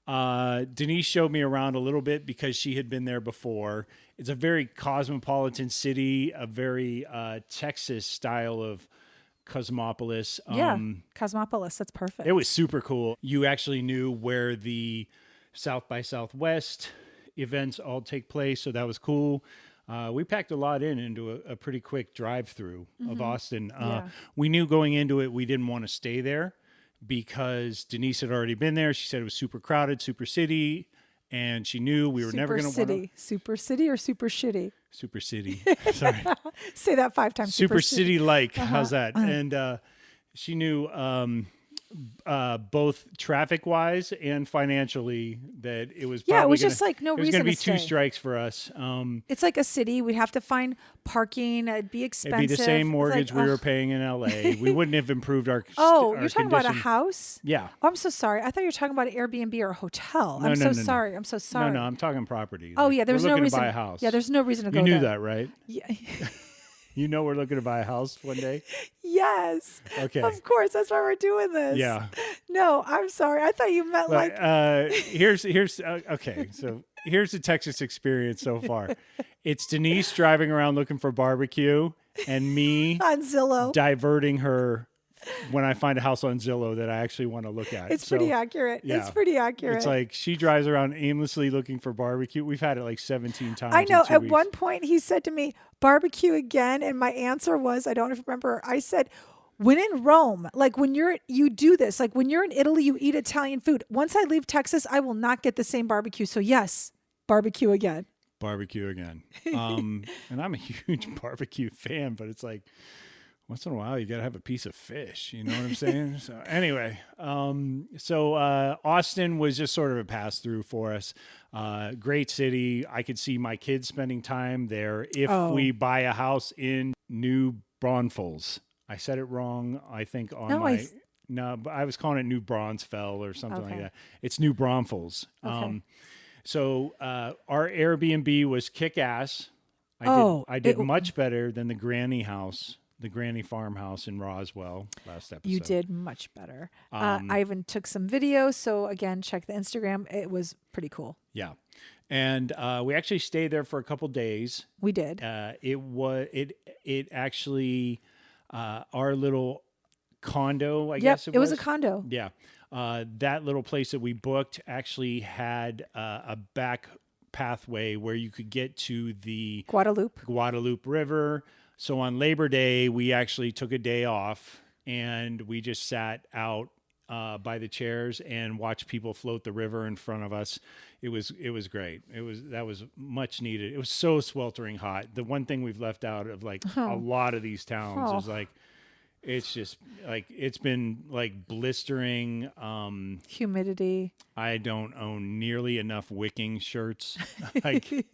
Denise showed me around a little bit because she had been there before. It's a very cosmopolitan city, a very Texas style of Cosmopolis. Yeah, Cosmopolis. That's perfect. It was super cool. You actually knew where the South by Southwest events all take place, so that was cool. We packed a lot into a pretty quick drive-through of Austin. Yeah. We knew going into it we didn't want to stay there because Denise had already been there. She said it was super crowded, super city, and she knew we were never going to want to... Super city or super shitty? Super city. Sorry. Say that 5 times. Super city-like. How's that? And she knew both traffic-wise and financially that it was Yeah, it probably was just like no it was reason going to be to 2 stay. strikes for us. It's like a city. We'd have to find parking. It'd be expensive. It'd be the same It's mortgage like, we were ugh. paying in LA. We wouldn't have improved our Oh, our you're talking about a condition. house? Yeah. Oh, I'm so sorry. I thought you were talking about an Airbnb or a hotel. No, I'm no, so no. sorry. I'm so sorry. No, I'm talking property. Oh Like, yeah, there's we're no looking reason to buy a house. Yeah, there's no reason to go You knew there. that, right? Yeah. You know we're looking to buy a house one day. Yes. Okay. Of course, that's why we're doing this. Yeah. No, I'm sorry. I thought you meant like Here's okay. So here's the Texas experience so far. It's Denise driving around looking for barbecue, and me on Zillow. diverting her when I find a house on Zillow that I actually want to look at. It's So, pretty accurate. yeah. It's pretty accurate. It's like she drives around aimlessly looking for barbecue. We've had it like 17 times. I know. in 2 At weeks. one point, he said to me, "Barbecue again," and my answer was, I don't remember. I said, "When in Rome, like when you do this, like when you're in Italy, you eat Italian food. Once I leave Texas, I will not get the same barbecue. So yes, barbecue again." Barbecue again. And I'm a huge barbecue fan, but it's like once in a while you got to have a piece of fish. You know what I'm saying? So anyway, Austin was just sort of a pass through for us. Great city. I could see my kids spending time there if we buy a house in New Braunfels. I said it wrong, I think, on No, my... No, but I was calling it New Bronzefell or something like Okay. that. It's New Braunfels. Okay. So our Airbnb was kick-ass. I did much better than the granny house, the granny farmhouse in Roswell last episode. You did much better. I even took some videos. So again, check the Instagram. It was pretty cool. Yeah. And we actually stayed there for a couple days. We did. It actually our little condo, I Yep, guess it was a condo. Yeah. That little place that we booked actually had a back pathway where you could get to the Guadalupe. River. So on Labor Day, we actually took a day off and we just sat out by the chairs and watched people float the river in front of us. It was great. That was much needed. It was so sweltering hot. The one thing we've left out of like a lot of these towns is like It's just like it's been like blistering. Humidity. I don't own nearly enough wicking shirts. Like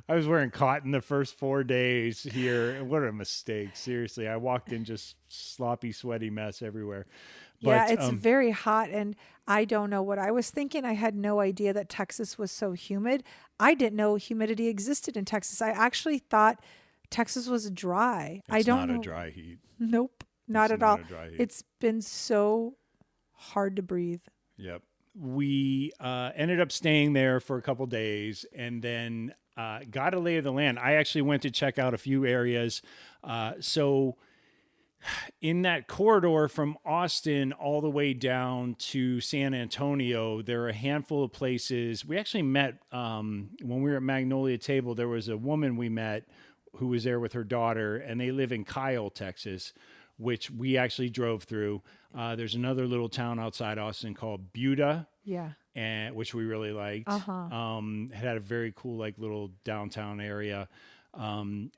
I was wearing cotton the first 4 days here. What a mistake. Seriously. I walked in just sloppy, sweaty mess everywhere. Yeah, But, it's very hot, and I don't know what I was thinking. I had no idea that Texas was so humid. I didn't know humidity existed in Texas. I actually thought Texas was dry. I it's don't not know. a dry heat. Nope, not It's at all. not a dry heat. It's been so hard to breathe. Yep. We ended up staying there for a couple days and then got a lay of the land. I actually went to check out a few areas. So in that corridor from Austin all the way down to San Antonio, there are a handful of places. We actually met when we were at Magnolia Table. There was a woman we met who was there with her daughter, and they live in Kyle, Texas, which we actually drove through. There's another little town outside Austin called Buda, Yeah. and which we really liked. It had a very cool like little downtown area. Then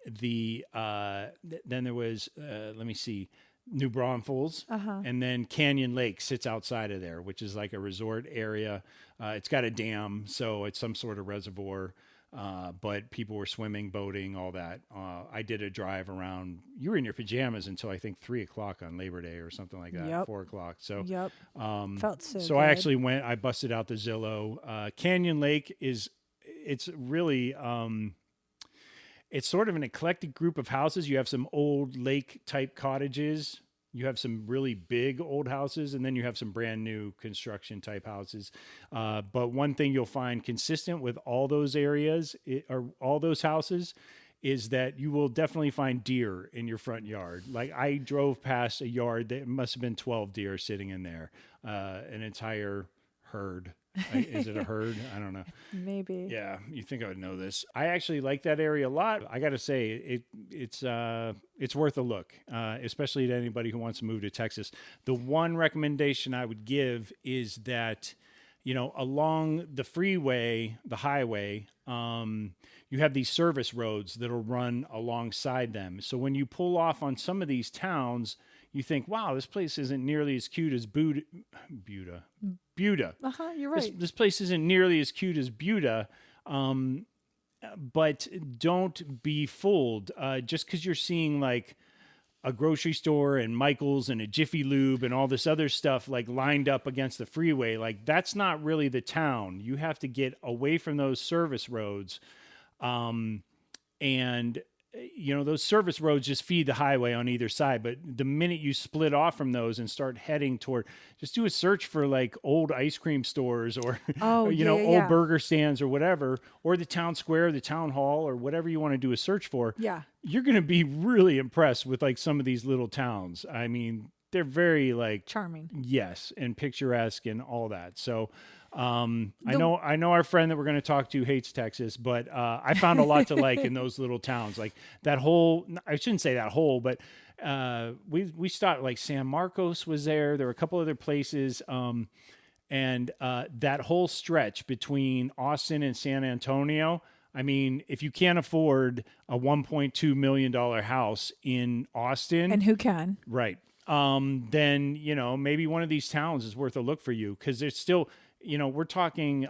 there was let me see, New Braunfels, and then Canyon Lake sits outside of there, which is like a resort area. It's got a dam, so it's some sort of reservoir. But people were swimming, boating, all that. I did a drive around. You were in your pajamas until I think 3:00 on Labor Day or something like that. Yep. 4:00. So Yep. Felt so so good. I actually went. I busted out the Zillow. Canyon Lake it's really it's sort of an eclectic group of houses. You have some old lake type cottages. You have some really big old houses, and then you have some brand new construction type houses. But one thing you'll find consistent with all those areas or all those houses is that you will definitely find deer in your front yard. Like I drove past a yard that must have been 12 deer sitting in there, an entire herd. Is it a herd? I don't know. Maybe. Yeah, you think I would know this. I actually like that area a lot. I got to say, it's worth a look, especially to anybody who wants to move to Texas. The one recommendation I would give is that, along the freeway, the highway, you have these service roads that'll run alongside them. So when you pull off on some of these towns, you think, wow, this place isn't nearly as cute as Buda. You're right. This place isn't nearly as cute as Buda, but don't be fooled. Just because you're seeing like a grocery store and Michael's and a Jiffy Lube and all this other stuff like lined up against the freeway, like that's not really the town. You have to get away from those service roads, and those service roads just feed the highway on either side. But the minute you split off from those and start heading toward, just do a search for like old ice cream stores or, old burger stands or whatever, or the town square, the town hall, or whatever you want to do a search for. Yeah. You're going to be really impressed with like some of these little towns. I mean, they're very like Charming. Yes. And picturesque and all that. So, I know our friend that we're going to talk to hates Texas, but I found a lot to like in those little towns. Like that whole, I shouldn't say that whole, but we stopped, like San Marcos was there. There were a couple other places. And that whole stretch between Austin and San Antonio, I mean, if you can't afford a $1.2 million house in Austin. And who can? Right. Then, maybe one of these towns is worth a look for you because there's still... we're talking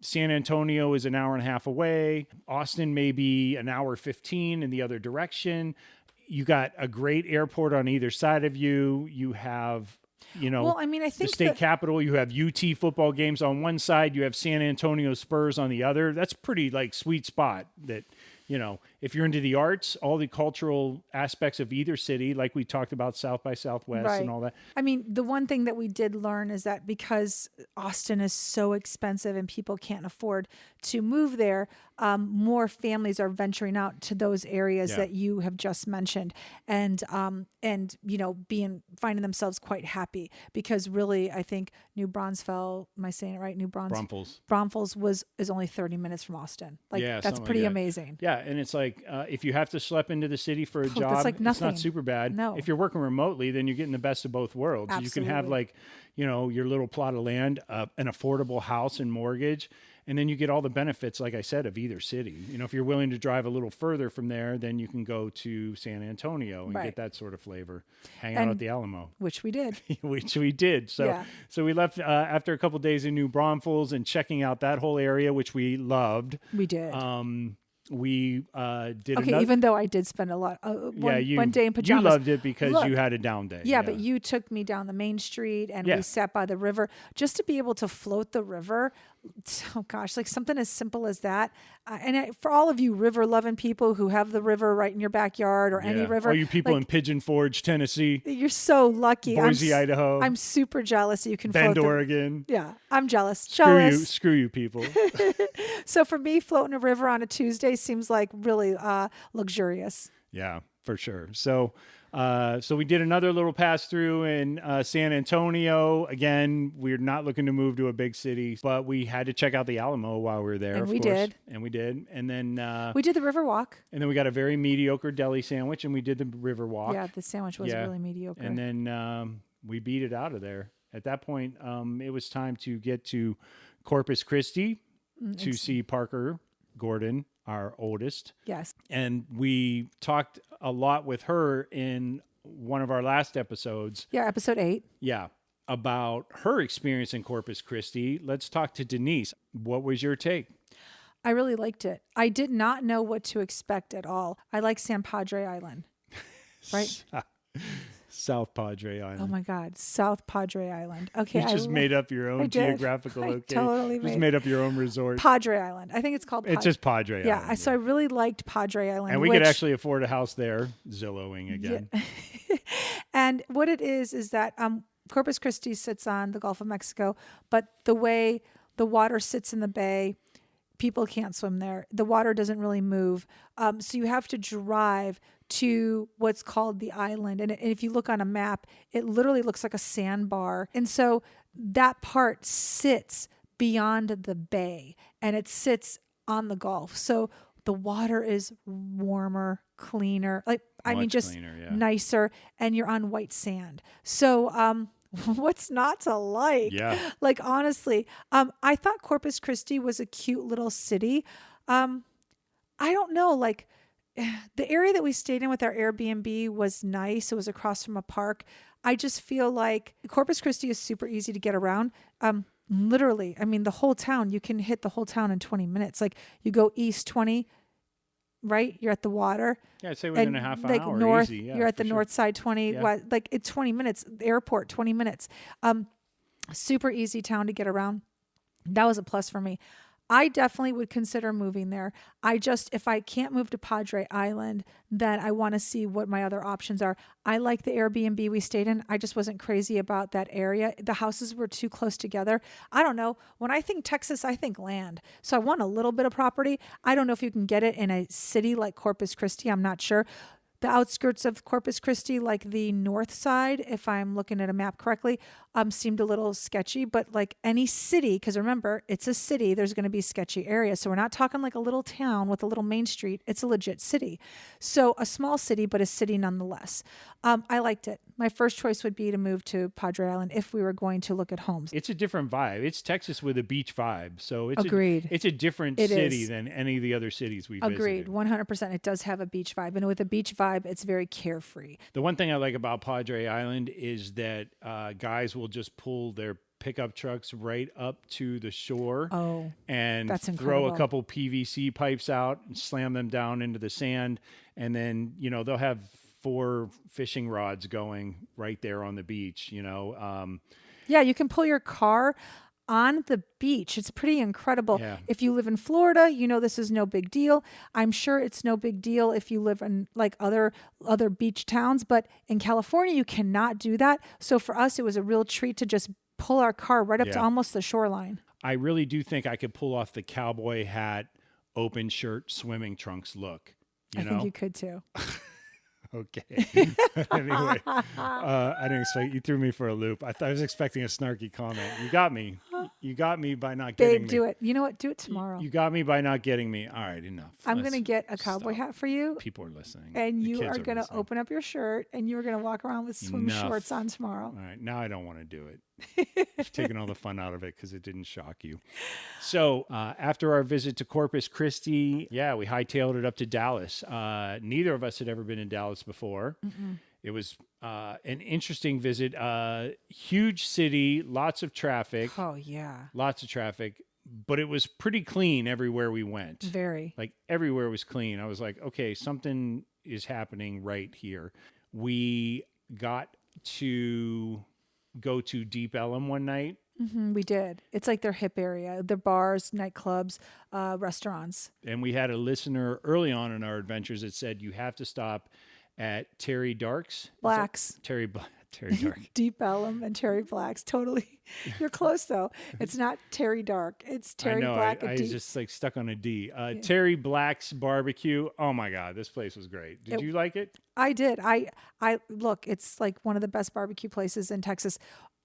San Antonio is an hour and a half away. Austin may be an hour 15 in the other direction. You got a great airport on either side of you. You have, Well, I mean, I think the state capital. You have UT football games on one side. You have San Antonio Spurs on the other. That's pretty like sweet spot that, if you're into the arts, all the cultural aspects of either city, like we talked about South by Southwest and all that. I mean, the one thing that we did learn is that because Austin is so expensive and people can't afford to move there, more families are venturing out to those areas that you have just mentioned, and finding themselves quite happy because really, I think New Braunfels, am I saying it right? Braunfels is only 30 minutes from Austin. Like that's pretty amazing. Yeah, and it's like like if you have to schlep into the city for a job, like it's nothing. not super bad. No. If you're working remotely, then you're getting the best of both worlds. You can have Absolutely. like, your little plot of land, an affordable house and mortgage, and then you get all the benefits, like I said, of either city. If you're willing to drive a little further from there, then you can go to San Antonio and Right. get that sort of flavor. Hang out at the Alamo. Which we did. Which we did. So we left after a couple days in New Braunfels and checking out that whole area, which we loved. We did. We did Okay, even though I did spend a lot, one day in pajamas. You loved it because Look, you had a down day. Yeah, but you took me down the main street and we sat by the river just to be able to float the river. Oh gosh, like something as simple as that. For all of you river loving people who have the river right in your backyard or any river. All you people in Pigeon Forge, Tennessee. You're so lucky. Boise, Idaho. I'm super jealous that you can Bend, float Oregon. Yeah, I'm jealous. Screw you people. So for me, floating a river on a Tuesday seems like really luxurious. Yeah, for sure. So we did another little pass through in San Antonio. Again, we're not looking to move to a big city, but we had to check out the Alamo while we were there. And we did. And then we did the river walk. And then we got a very mediocre deli sandwich, and we did the river walk. Yeah, the sandwich was really mediocre. And then we beat it out of there. At that point, it was time to get to Corpus Christi to see Parker Gordon, our oldest. Yes. And we talked a lot with her in one of our last episodes. Yeah, episode 8. Yeah, about her experience in Corpus Christi. Let's talk to Denise. What was your take? I really liked it. I did not know what to expect at all. I like San Padre Island, right? South Padre Island. Oh my God, South Padre Island. Okay, you just made up your own geographical location. Totally made up your own resort. Padre Island. I think it's called. It's just Padre Island. Yeah, so I really liked Padre Island, and we could actually afford a house there. Zillowing again. Yeah. And what it is that Corpus Christi sits on the Gulf of Mexico, but the way the water sits in the bay, people can't swim there. The water doesn't really move, so you have to drive to what's called the island. And if you look on a map, it literally looks like a sandbar. And so that part sits beyond the bay and it sits on the Gulf. So the water is warmer, cleaner, just cleaner, nicer, and you're on white sand. So, what's not to like? Yeah. Like, honestly, I thought Corpus Christi was a cute little city. I don't know, like, the area that we stayed in with our Airbnb was nice. It was across from a park. I just feel like Corpus Christi is super easy to get around. Literally, I mean, the whole town, you can hit the whole town in 20 minutes. Like, you go east 20, right? You're at the water. Yeah, I'd say within a half an like hour. North, easy. Yeah, you're at the sure. north side 20. Yeah. Like, it's 20 minutes. Airport, 20 minutes. Super easy town to get around. That was a plus for me. I definitely would consider moving there. If I can't move to Padre Island, then I want to see what my other options are. I like the Airbnb we stayed in. I just wasn't crazy about that area. The houses were too close together. I don't know. When I think Texas, I think land. So I want a little bit of property. I don't know if you can get it in a city like Corpus Christi. I'm not sure. The outskirts of Corpus Christi, like the north side, if I'm looking at a map correctly, seemed a little sketchy. But like any city, because remember, it's a city, there's going to be sketchy areas. So we're not talking like a little town with a little main street. It's a legit city. So a small city, but a city nonetheless. I liked it. My first choice would be to move to Padre Island if we were going to look at homes. It's a different vibe. It's Texas with a beach vibe. So it's Agreed. It's a different city than any of the other cities we've Agreed. visited. 100%. It does have a beach vibe. And with a beach vibe, it's very carefree. The one thing I like about Padre Island is that guys will just pull their pickup trucks right up to the shore and that's throw incredible. a couple PVC pipes out and slam them down into the sand. And then, they'll have 4 fishing rods going right there on the beach, Yeah, you can pull your car on the beach. It's pretty incredible. Yeah. If you live in Florida, this is no big deal. I'm sure it's no big deal if you live in like other beach towns, but in California, you cannot do that. So for us, it was a real treat to just pull our car right up to almost the shoreline. I really do think I could pull off the cowboy hat, open shirt, swimming trunks look. I think you could too. Okay. Anyway, I didn't expect you threw me for a loop. I was expecting a snarky comment. You got me. You got me by not getting Babe, me. do it. You know what? Do it tomorrow. You got me by not getting me. All right, enough. I'm Let's going to get a cowboy stop. hat for you. People are listening. And The you kids are going to listening. open up your shirt and you're going to walk around with swim Enough. shorts on tomorrow. All right, now I don't want to do it. You've taken all the fun out of it because it didn't shock you. So after our visit to Corpus Christi, we hightailed it up to Dallas. Neither of us had ever been in Dallas before. It was an interesting visit. Huge city, lots of traffic. Oh, yeah. Lots of traffic, but it was pretty clean everywhere we went. Very. Like everywhere was clean. I was like, okay, something is happening right here. We got to go to Deep Ellum one night. We did. It's like their hip area, their bars, nightclubs, restaurants. And we had a listener early on in our adventures that said, you have to stop at Terry Dark's. Blacks. Terry Dark. Deep Ellum and Terry Black's. Totally. You're close, though. It's not Terry Dark. It's Terry I know. Black I and was Deep. just like stuck on a D. Terry Black's barbecue. Oh my God, this place was great. Did you like it? I did. I look, it's like one of the best barbecue places in Texas.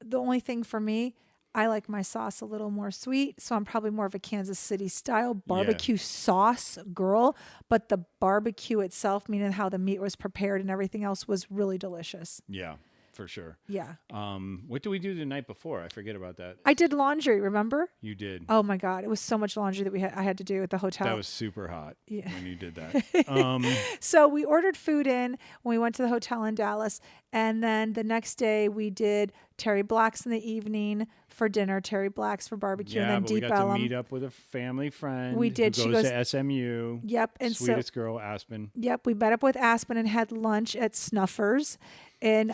The only thing for me, I like my sauce a little more sweet, so I'm probably more of a Kansas City style barbecue sauce girl, but the barbecue itself, meaning how the meat was prepared and everything else, was really delicious. Yeah, for sure. Yeah. What did we do the night before? I forget about that. I did laundry, remember? You did. Oh my God, it was so much laundry that I had to do at the hotel. That was super hot when you did that. So we ordered food in when we went to the hotel in Dallas. And then the next day we did Terry Black's in the evening for dinner, Terry Black's for barbecue, Yeah, and then but we Deep got Ellum. to meet up with a family friend. We did. Who She goes goes- to SMU. Yep. And Sweetest girl, Aspen. Yep. We met up with Aspen and had lunch at Snuffers. And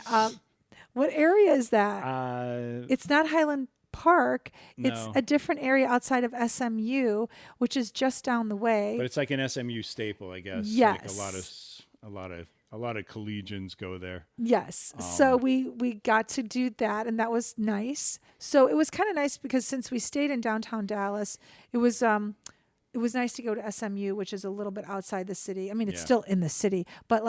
what area is that? It's not Highland Park. It's No. a different area outside of SMU, which is just down the way. But it's like an SMU staple, I guess. Yes. Like a lot of collegians go there. Yes. So we got to do that, and that was nice. So it was kind of nice because since we stayed in downtown Dallas, it was nice to go to SMU, which is a little bit outside the city. I mean, it's Yeah. still in the city, but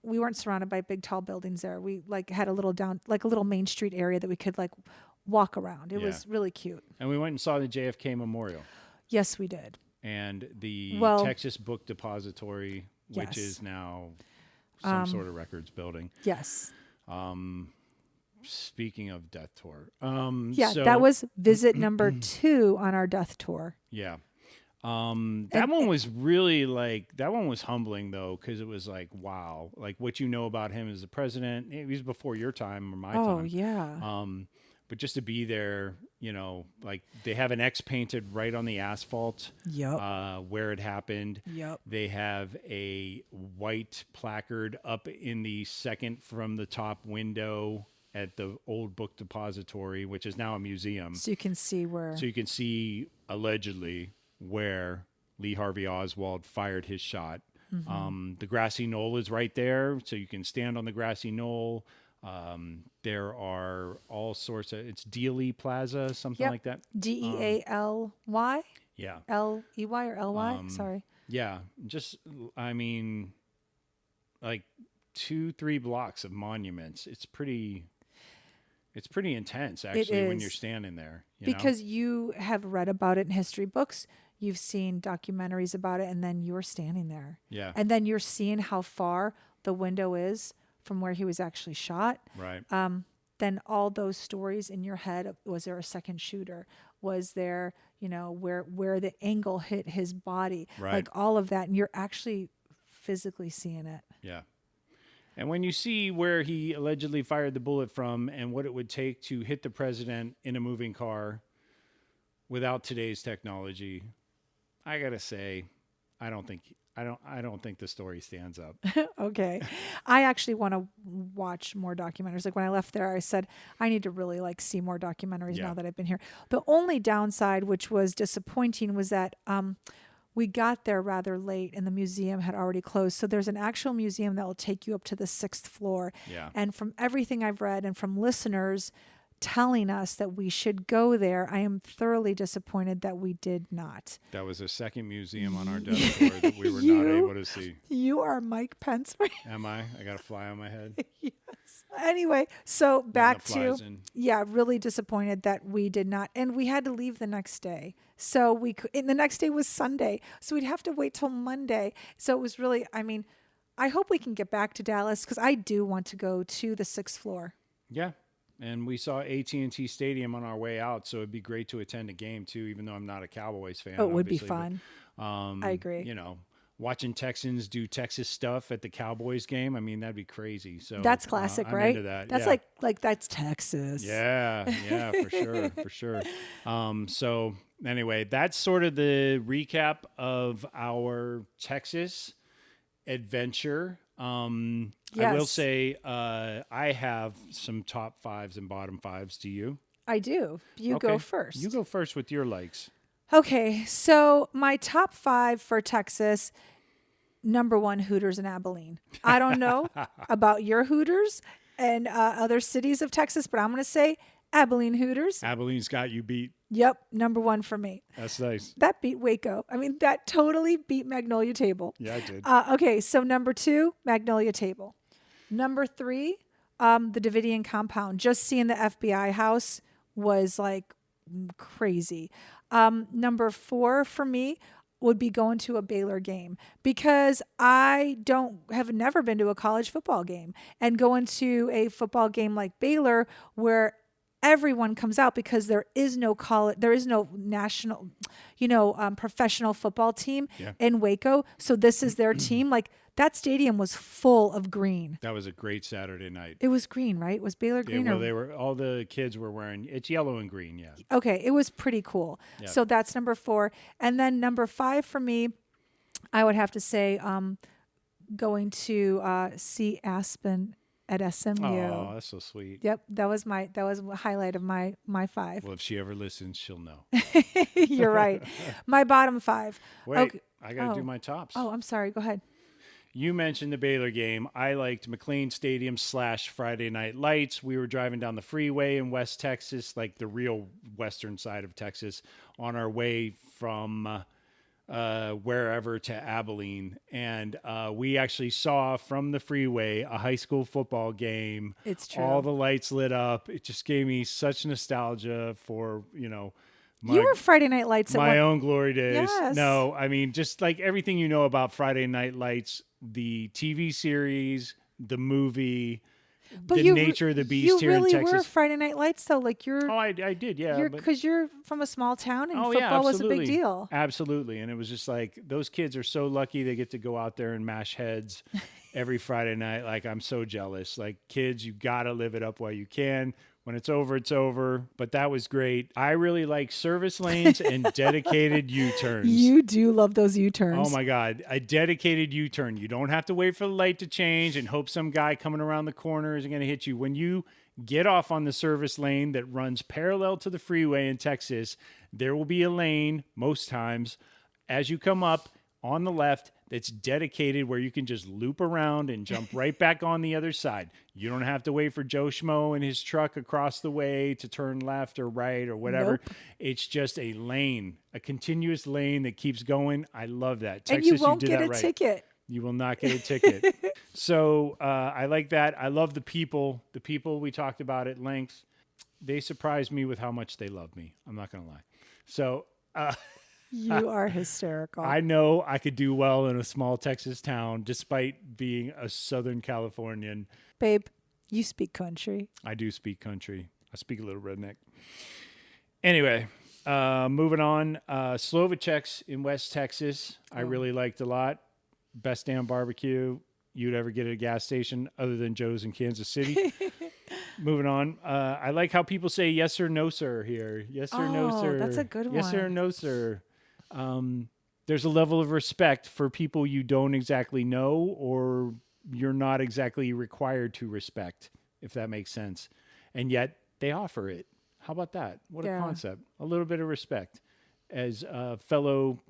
we weren't surrounded by big tall buildings there. We had a little Main Street area that we could walk around. It was really cute. And we went and saw the JFK Memorial Yes, we did. and the Well- Texas Book Depository, which Yes. is now some sort of records building. Yes. Speaking of death tour, Yeah, so- that was visit number 2 on our death tour. Yeah. That one was really that one was humbling though, because it was like, wow, like what you know about him as the president. It was before your time or my time. Oh, yeah. But just to be there, like they have an X painted right on the asphalt Yep. where it happened. Yep. They have a white placard up in the second from the top window at the old book depository, which is now a museum. So you can see where. So you can see allegedly where Lee Harvey Oswald fired his shot. The grassy knoll is right there, so you can stand on the grassy knoll. There are all sorts of, it's Dealey Plaza, something Yep. like that. DEALY? Yeah. LEY or LY? Sorry. Yeah. Just, I mean, like 2-3 blocks of monuments. It's pretty intense actually when is. you're standing there. You know? Because you have read about it in history books, you've seen documentaries about it, and then you're standing there. Yeah. And then you're seeing how far the window is from where he was actually shot. Right. Then all those stories in your head, was there a second shooter? Was there, where the angle hit his body? Right. Like all of that. And you're actually physically seeing it. Yeah. And when you see where he allegedly fired the bullet from and what it would take to hit the president in a moving car without today's technology, I gotta say, I don't think the story stands up. Okay. I actually want to watch more documentaries. Like when I left there, I said, I need to really see more documentaries now that I've been here. The only downside, which was disappointing, was that we got there rather late and the museum had already closed. So there's an actual museum that will take you up to the 6th floor. Yeah. And from everything I've read and from listeners telling us that we should go there, I am thoroughly disappointed that we did not. That was a second museum on our death tour that we were not able to see. You are Mike Pence. Am I? I got a fly on my head. Yes. Anyway, so back the to flies in. yeah, really disappointed that we did not, and we had to leave the next day. So and the next day was Sunday, so we'd have to wait till Monday. So it was really, I mean, I hope we can get back to Dallas because I do want to go to the 6th floor. Yeah. And we saw AT&T Stadium on our way out, so it'd be great to attend a game too, even though I'm not a Cowboys fan. Oh, it would be obviously, fun. I agree. You know, watching Texans do Texas stuff at the Cowboys game, I mean, that'd be crazy. So That's classic, I'm right? into that. That's yeah. like that's Texas. Yeah, for sure, for sure. So anyway, that's sort of the recap of our Texas adventure. I will Yes. say I have some top 5s and bottom 5s. Do you? I do. You go first. You go first with your likes. Okay, so my top 5 for Texas, number 1, Hooters in Abilene. I don't know about your Hooters and other cities of Texas, but I'm going to say Abilene Hooters. Abilene's got you beat. Yep, number 1 for me. That's nice. That beat Waco. I mean, that totally beat Magnolia Table. Yeah, I did. Okay, so number 2, Magnolia Table. Number 3, the Davidian compound. Just seeing the FBI house was like crazy. Number 4 for me would be going to a Baylor game because I have never been to a college football game, and going to a football game like Baylor where everyone comes out because there is no national, professional football team in Waco. So this is their team. Like that stadium was full of green. That was a great Saturday night. It was green, right? Was Baylor green? Yeah, well, all the kids were wearing, it's yellow and green, yeah. Okay, it was pretty cool. Yeah. So that's number 4. And then number 5 for me, I would have to say going to see Aspen at SMU. Oh, that's so sweet. Yep, that was a highlight of my 5. Well, if she ever listens, she'll know. You're right. My bottom 5. Wait, Okay. I got to do my tops. Oh, I'm sorry. Go ahead. You mentioned the Baylor game. I liked McLean Stadium / Friday Night Lights. We were driving down the freeway in West Texas, like the real western side of Texas, on our way from wherever to Abilene. And we actually saw from the freeway a high school football game. It's true. All the lights lit up. It just gave me such nostalgia for, You were Friday Night Lights at my own glory days. Yes. No, I mean, just like everything you know about Friday Night Lights, the TV series, the movie, the nature of the beast here in Texas. You really were Friday Night Lights, though. Like you're. Oh, I did, yeah. Because you're from a small town, and Oh, football yeah, was a big absolutely. deal. Absolutely. And it was just like, those kids are so lucky they get to go out there and mash heads every Friday night. Like, I'm so jealous. Like, kids, you got to live it up while you can. When it's over, it's over. But that was great. I really like service lanes and dedicated U-turns. You do love those U-turns. Oh my God. A dedicated U-turn. You don't have to wait for the light to change and hope some guy coming around the corner is going to hit you. When you get off on the service lane that runs parallel to the freeway in Texas, there will be a lane most times as you come up on the left that's dedicated where you can just loop around and jump right back on the other side. You don't have to wait for Joe Schmo and his truck across the way to turn left or right or whatever. Nope. It's just a lane, a continuous lane that keeps going. I love that. and Texas, you won't did get that a right. ticket. You will not get a ticket. So I like that. I love the people. The people we talked about at length. They surprised me with how much they love me. I'm not going to lie. So You are hysterical. I know I could do well in a small Texas town despite being a Southern Californian. Babe, you speak country. I do speak country. I speak a little redneck. Anyway, moving on. Slovacek's in West Texas. I really liked a lot. Best damn barbecue you'd ever get at a gas station other than Joe's in Kansas City. Moving on. I like how people say yes sir, no sir here. Yes sir, no Oh, sir. that's a good Yes sir, one. no sir. There's a level of respect for people you don't exactly know or you're not exactly required to respect, if that makes sense. And yet they offer it. How about that? What a Yeah. concept. A little bit of respect as a fellow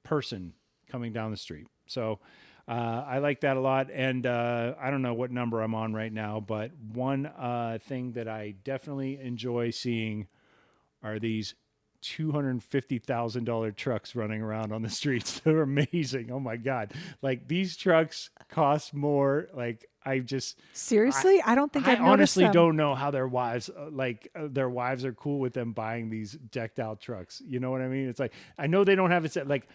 person coming down the street. So I like that a lot. And I don't know what number I'm on right now, but one thing that I definitely enjoy seeing are these $250,000 trucks running around on the streets. They're amazing. Oh my God. Like these trucks cost more. Like Seriously? I don't think I've noticed honestly them. don't know how their wives, their wives are cool with them buying these decked out trucks. You know what I mean? It's like, I know they don't have it set. Like,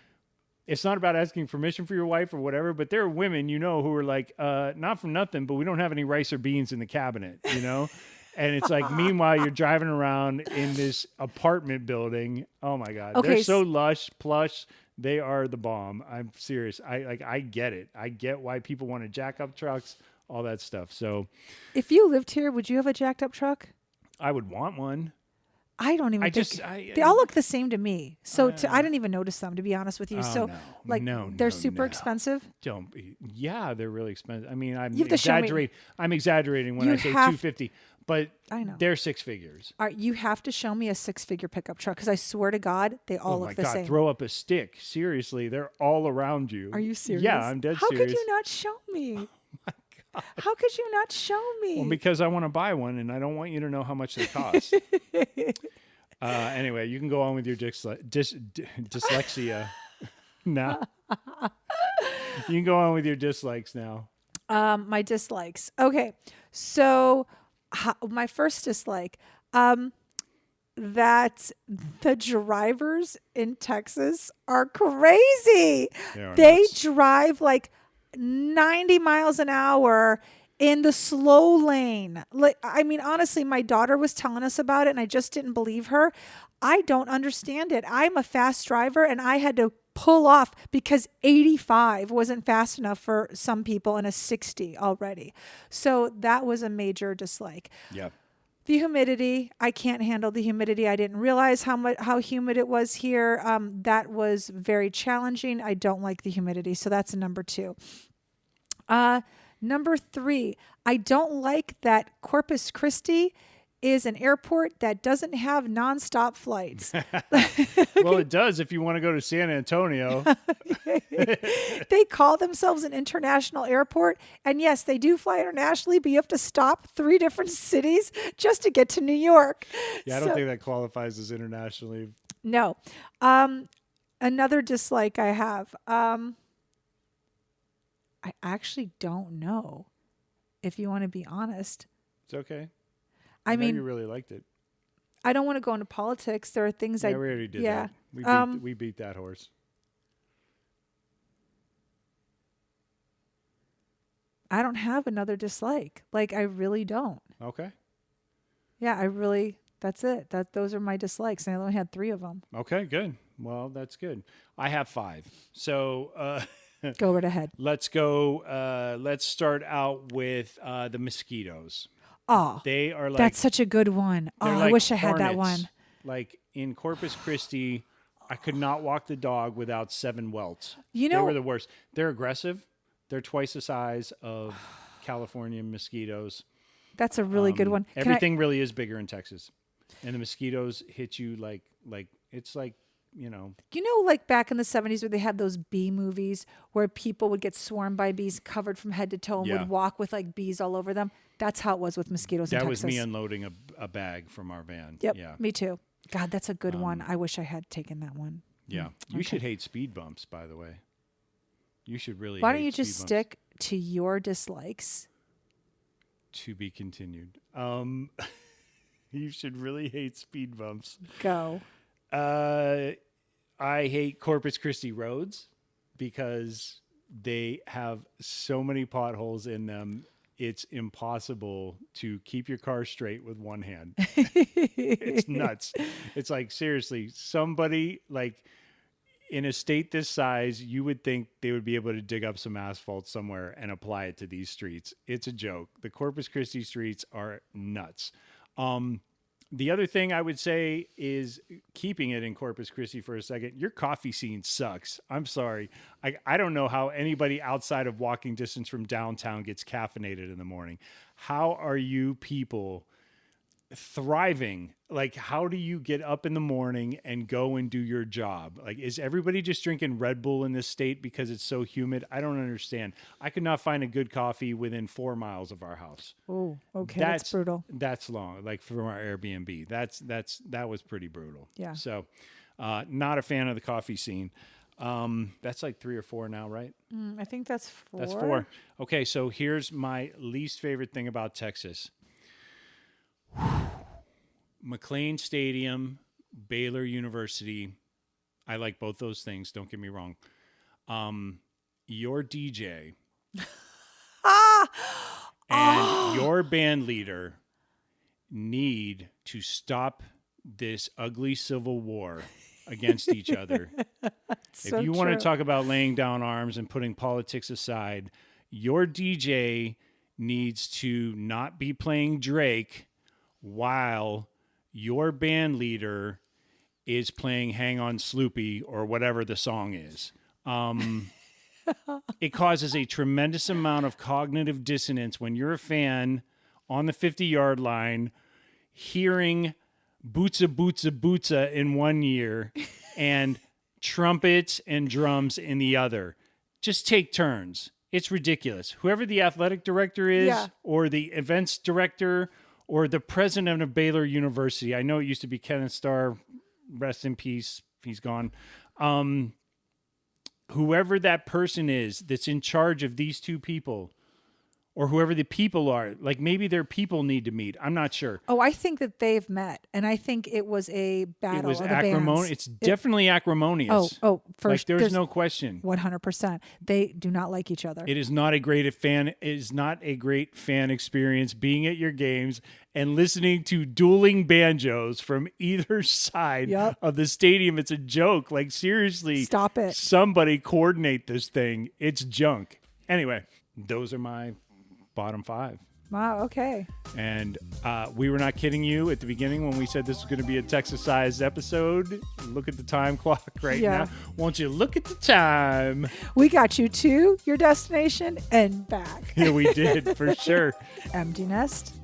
it's not about asking permission for your wife or whatever, but there are women, you know, who are like, not for nothing, but we don't have any rice or beans in the cabinet, you know? And it's like, meanwhile, you're driving around in this apartment building. Oh my God. Okay, They're so lush, plush. They are the bomb. I'm serious. I get it. I get why people want to jack up trucks, all that stuff. So If you lived here, would you have a jacked up truck? I would want one. I don't even think they all look the same to me. So I didn't even notice them, to be honest with you. So they're super expensive. Don't be. Yeah, they're really expensive. I mean, I'm You have to show me. exaggerating. I'm exaggerating when You I say have- 250, but I know. they're six figures. All right, you have to show me a 6-figure pickup truck because I swear to God, they all Oh my look the God, same. throw up a stick. Seriously, they're all around you. Are you serious? Yeah, I'm dead How serious. could you not show me? How could you not show me? Well, because I want to buy one and I don't want you to know how much they cost. Anyway, you can go on with your dyslexia now. You can go on with your dislikes now. My dislikes. Okay, so my first dislike, that the drivers in Texas are crazy. They nuts. drive like 90 miles an hour in the slow lane. Like, I mean, honestly, my daughter was telling us about it and I just didn't believe her. I don't understand it. I'm a fast driver and I had to pull off because 85 wasn't fast enough for some people and a 60 already. So that was a major dislike. Yeah. The humidity, I can't handle the humidity. I didn't realize how humid it was here. That was very challenging. I don't like the humidity. So that's a number 2. Number 3, I don't like that Corpus Christi is an airport that doesn't have nonstop flights. Well, it does if you want to go to San Antonio. They call themselves an international airport. And yes, they do fly internationally, but you have to stop 3 different cities just to get to New York. Yeah, I don't think that qualifies as internationally. No. Another dislike I have. I actually don't know, if you want to be honest. It's okay. I know mean, you really liked it. I don't want to go into politics. There are things Yeah, we already did that. We beat that horse. I don't have another dislike. Like, I really don't. Okay. Yeah, that's it. Those are my dislikes. And I only had 3 of them. Okay, good. Well, that's good. I have 5. So Go right ahead. let's go. Let's start out with the mosquitoes. Oh, They are like, that's such a good one. Oh, they're I like wish I had that hornets. one. Like in Corpus Christi, I could not walk the dog without 7 welts. You They know, were the worst. They're aggressive. They're twice the size of California mosquitoes. that's a really good one. Can I- Everything really is bigger in Texas. And the mosquitoes hit you like it's like, you know. You know, like back in the 70s where they had those bee movies where people would get swarmed by bees covered from head to toe and Yeah. would walk with like bees all over them. That's how it was with mosquitoes in That Texas. was me unloading a bag from our van. Yep, Yeah. me too. God, that's a good one. I wish I had taken that one. Yeah. You should hate speed bumps, by the way. You should really Why don't hate you just speed bumps. stick to your dislikes? To be continued. You should really hate speed bumps. Go. I hate Corpus Christi roads because they have so many potholes in them. It's impossible to keep your car straight with one hand. It's nuts. It's like, seriously, somebody like in a state this size, you would think they would be able to dig up some asphalt somewhere and apply it to these streets. It's a joke. The Corpus Christi streets are nuts. The other thing I would say is, keeping it in Corpus Christi for a second, your coffee scene sucks. I'm sorry. I don't know how anybody outside of walking distance from downtown gets caffeinated in the morning. How are you people thriving. Like, how do you get up in the morning and go and do your job? Like, is everybody just drinking Red Bull in this state because it's so humid? I don't understand. I could not find a good coffee within 4 miles of our house. Oh, okay. That's brutal. That's long. Like from our Airbnb. That was pretty brutal. Yeah. So, not a fan of the coffee scene. That's like 3 or 4 now, right? I think that's 4. That's 4. Okay. So here's my least favorite thing about Texas. McLean Stadium, Baylor University. I like both those things. Don't get me wrong. Your DJ and your band leader need to stop this ugly civil war against each other. If you want to talk about laying down arms and putting politics aside, your DJ needs to not be playing Drake while your band leader is playing Hang On Sloopy or whatever the song is. It causes a tremendous amount of cognitive dissonance when you're a fan on the 50-yard line hearing bootsa, bootsa, bootsa in one ear and trumpets and drums in the other. Just take turns. It's ridiculous. Whoever the athletic director is or the events director or the president of Baylor University. I know it used to be Kenneth Starr. Rest in peace. He's gone. Whoever that person is that's in charge of these two people, or whoever the people are, like maybe their people need to meet. I'm not sure. Oh, I think that they've met, and I think it was a battle. It was of the bands. acrimonious. It's definitely acrimonious. First, there's no question. 100%. They do not like each other. It is not a great fan. It is not a great fan experience being at your games and listening to dueling banjos from either side of the stadium. It's a joke. Like, seriously, stop it. Somebody coordinate this thing. It's junk. Anyway, those are my bottom 5. Wow, okay. And we were not kidding you at the beginning when we said this was going to be a Texas-sized episode. Look at the time clock now. Won't you look at the time? We got you to your destination and back. Yeah, we did, for sure. Empty nest,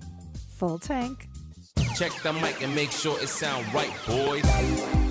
full tank. Check the mic and make sure it sound right, boys.